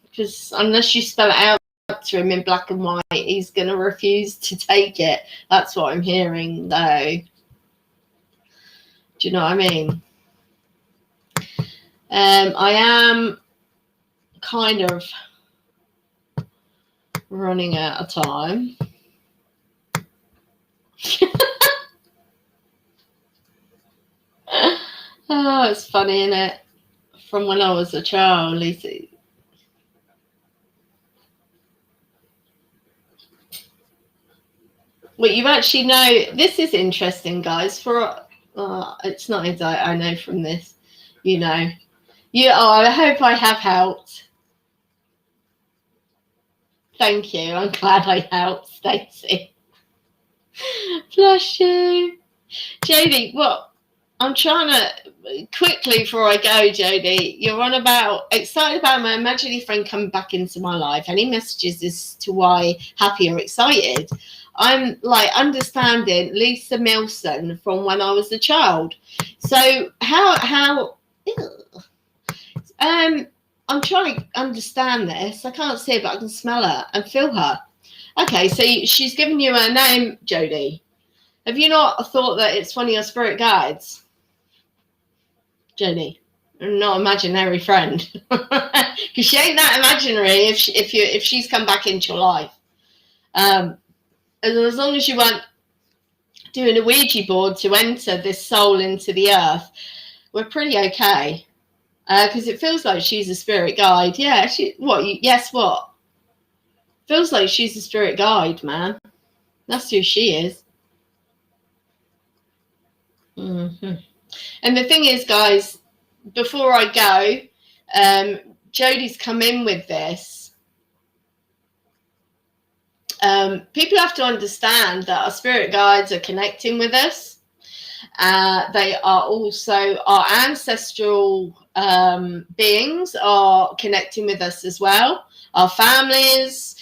because unless you spell it out to him in black and white, he's going to refuse to take it. That's what I'm hearing, though. Do you know what I mean? I am kind of running out of time. Oh, it's funny, isn't it? From when I was a child, Lizzie. Well, you actually know, this is interesting, guys. It's not exactly, I know from this, you know. I hope I have helped. Thank you. I'm glad I helped, Stacey. Bless you. Jodie, what? I'm trying to, quickly before I go, Jodie, you're on about, excited about my imaginary friend coming back into my life. Any messages as to why happy or excited? I'm like understanding Lisa Milson from when I was a child. So how I'm trying to understand this. I can't see her, but I can smell her and feel her. Okay, so she's given you her name, Jodie. Have you not thought that it's one of your spirit guides, Jodie? Not imaginary friend, because she ain't that imaginary. If she's come back into your life, as long as you weren't doing a Ouija board to enter this soul into the earth, we're pretty okay. Because it feels like she's a spirit guide. Yeah, what? Feels like she's a spirit guide, man. That's who she is. Mm-hmm. And the thing is, guys, before I go, Jodie's come in with this. People have to understand that our spirit guides are connecting with us. They are also our ancestral beings are connecting with us as well, our families,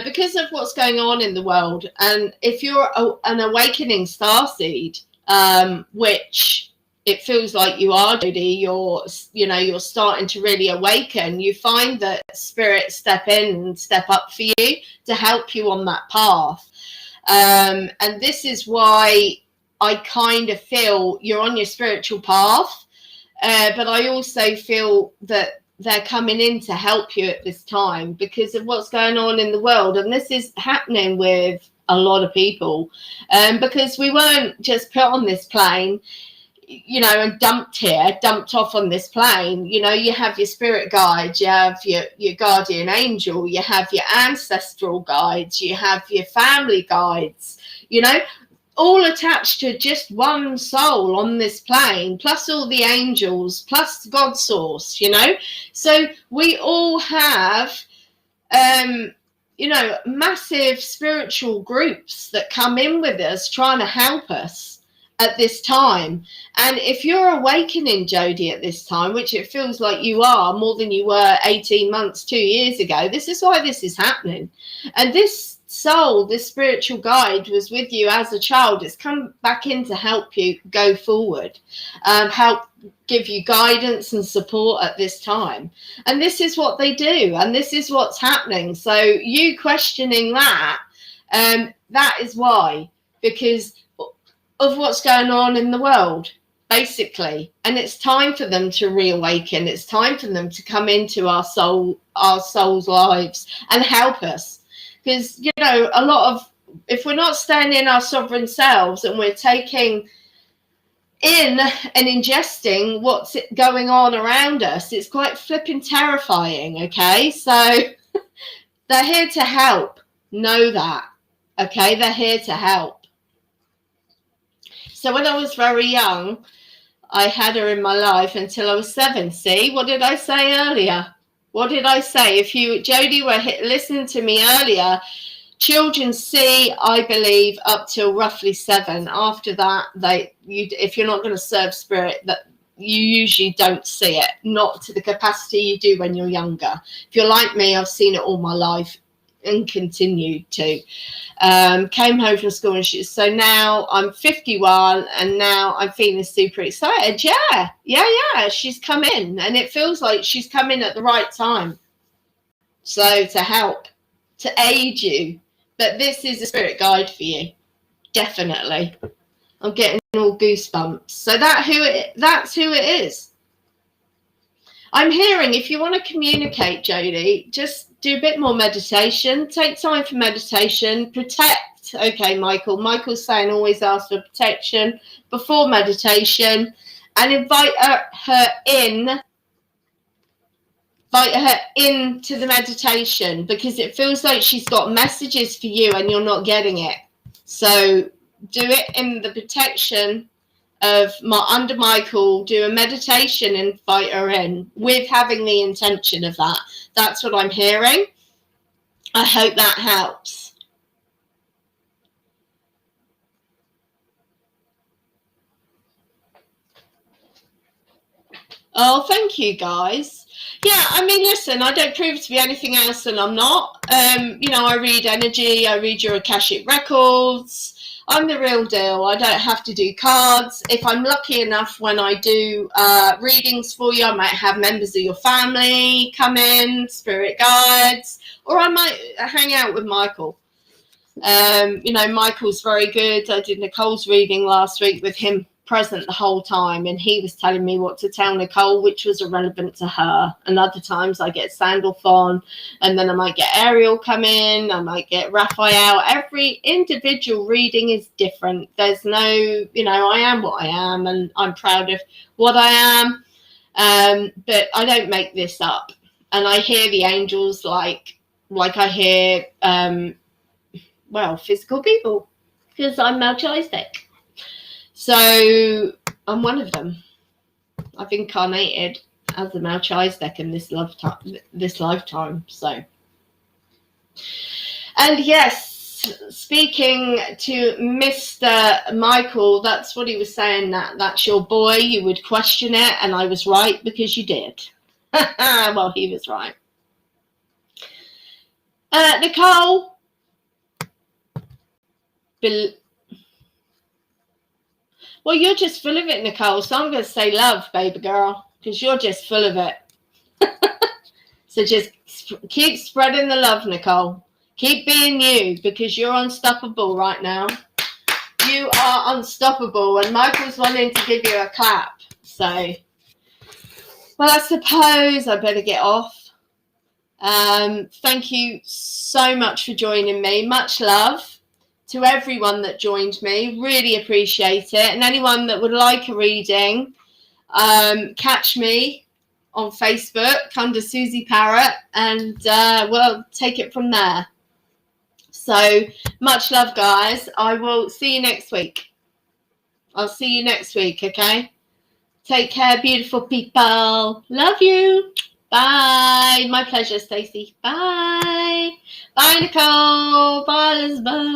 because of what's going on in the world. And if you're an awakening starseed, which it feels like you are, Jodie, you're starting to really awaken, you find that spirits step in and step up for you to help you on that path. And this is why I kind of feel you're on your spiritual path, but I also feel that they're coming in to help you at this time because of what's going on in the world. And this is happening with a lot of people, because we weren't just put on this plane, you know, and dumped off on this plane. You know, you have your spirit guides, you have your guardian angel, you have your ancestral guides, you have your family guides, you know, all attached to just one soul on this plane, plus all the angels, plus God source, you know. So we all have you know, massive spiritual groups that come in with us trying to help us at this time. And if you're awakening, Jodie, at this time, which it feels like you are more than you were 18 months, 2 years ago, this is why this is happening. And this soul, this spiritual guide was with you as a child. It's come back in to help you go forward, help give you guidance and support at this time. And this is what they do, and this is what's happening. So you questioning that, that is why, because of what's going on in the world, basically. And it's time for them to reawaken. It's time for them to come into our soul's lives and help us. Because, you know, a lot of, if we're not staying in our sovereign selves and we're taking in and ingesting what's going on around us, it's quite flipping terrifying, okay? So they're here to help. Know that, okay? They're here to help. So when I was very young, I had her in my life until I was 7. See, what did I say earlier? What did I say? If you, Jodie, were listening to me earlier, children see, I believe, up till roughly 7. After that, if you're not going to serve spirit, that you usually don't see it, not to the capacity you do when you're younger. If you're like me, I've seen it all my life and continued to. Came home from school, and so now I'm 51, and now I'm feeling super excited. Yeah, she's come in, and it feels like she's come in at the right time. So to help, to aid you. But this is a spirit guide for you, definitely. I'm getting all goosebumps. So that's who it is. I'm hearing, if you want to communicate, Jodie, just do a bit more meditation. Take time for meditation. Protect. Okay, Michael. Michael's saying always ask for protection before meditation, and invite her into the meditation, because it feels like she's got messages for you and you're not getting it. So do it in the protection of under Michael. Do a meditation and invite her in with having the intention of that. That's what I'm hearing. I hope that helps. Oh, thank you, guys. Yeah, I mean, listen, I don't prove to be anything else than I'm not. You know, I read energy, I read your Akashic records. I'm the real deal. I don't have to do cards. If I'm lucky enough, when I do readings for you, I might have members of your family come in, spirit guides, or I might hang out with Michael. You know, Michael's very good. I did Nicole's reading last week with him present the whole time, and he was telling me what to tell Nicole, which was irrelevant to her. And other times I get Sandalphon, and then I might get Ariel come in, I might get Raphael. Every individual reading is different. There's no, you know, I am what I am, and I'm proud of what I am, but I don't make this up. And I hear the angels like I hear well, physical people, because I'm Melchizedek. So I'm one of them. I've incarnated as a Melchizedek in this lifetime. So, and yes, speaking to Mr. Michael, that's what he was saying. That's your boy. You would question it, and I was right because you did. Well, he was right. Nicole. Well, you're just full of it, Nicole. So I'm going to say love, baby girl, because you're just full of it. So just keep spreading the love, Nicole. Keep being you, because you're unstoppable right now. You are unstoppable, and Michael's wanting to give you a clap. So, well, I suppose I better get off. Thank you so much for joining me. Much love to everyone that joined me. Really appreciate it. And anyone that would like a reading, catch me on Facebook under Suzi Parrett, and we'll take it from there. So much love, guys. I will see you next week. I'll see you next week, okay? Take care, beautiful people. Love you. Bye. My pleasure, Stacey. Bye. Bye, Nicole. Bye, Elizabeth.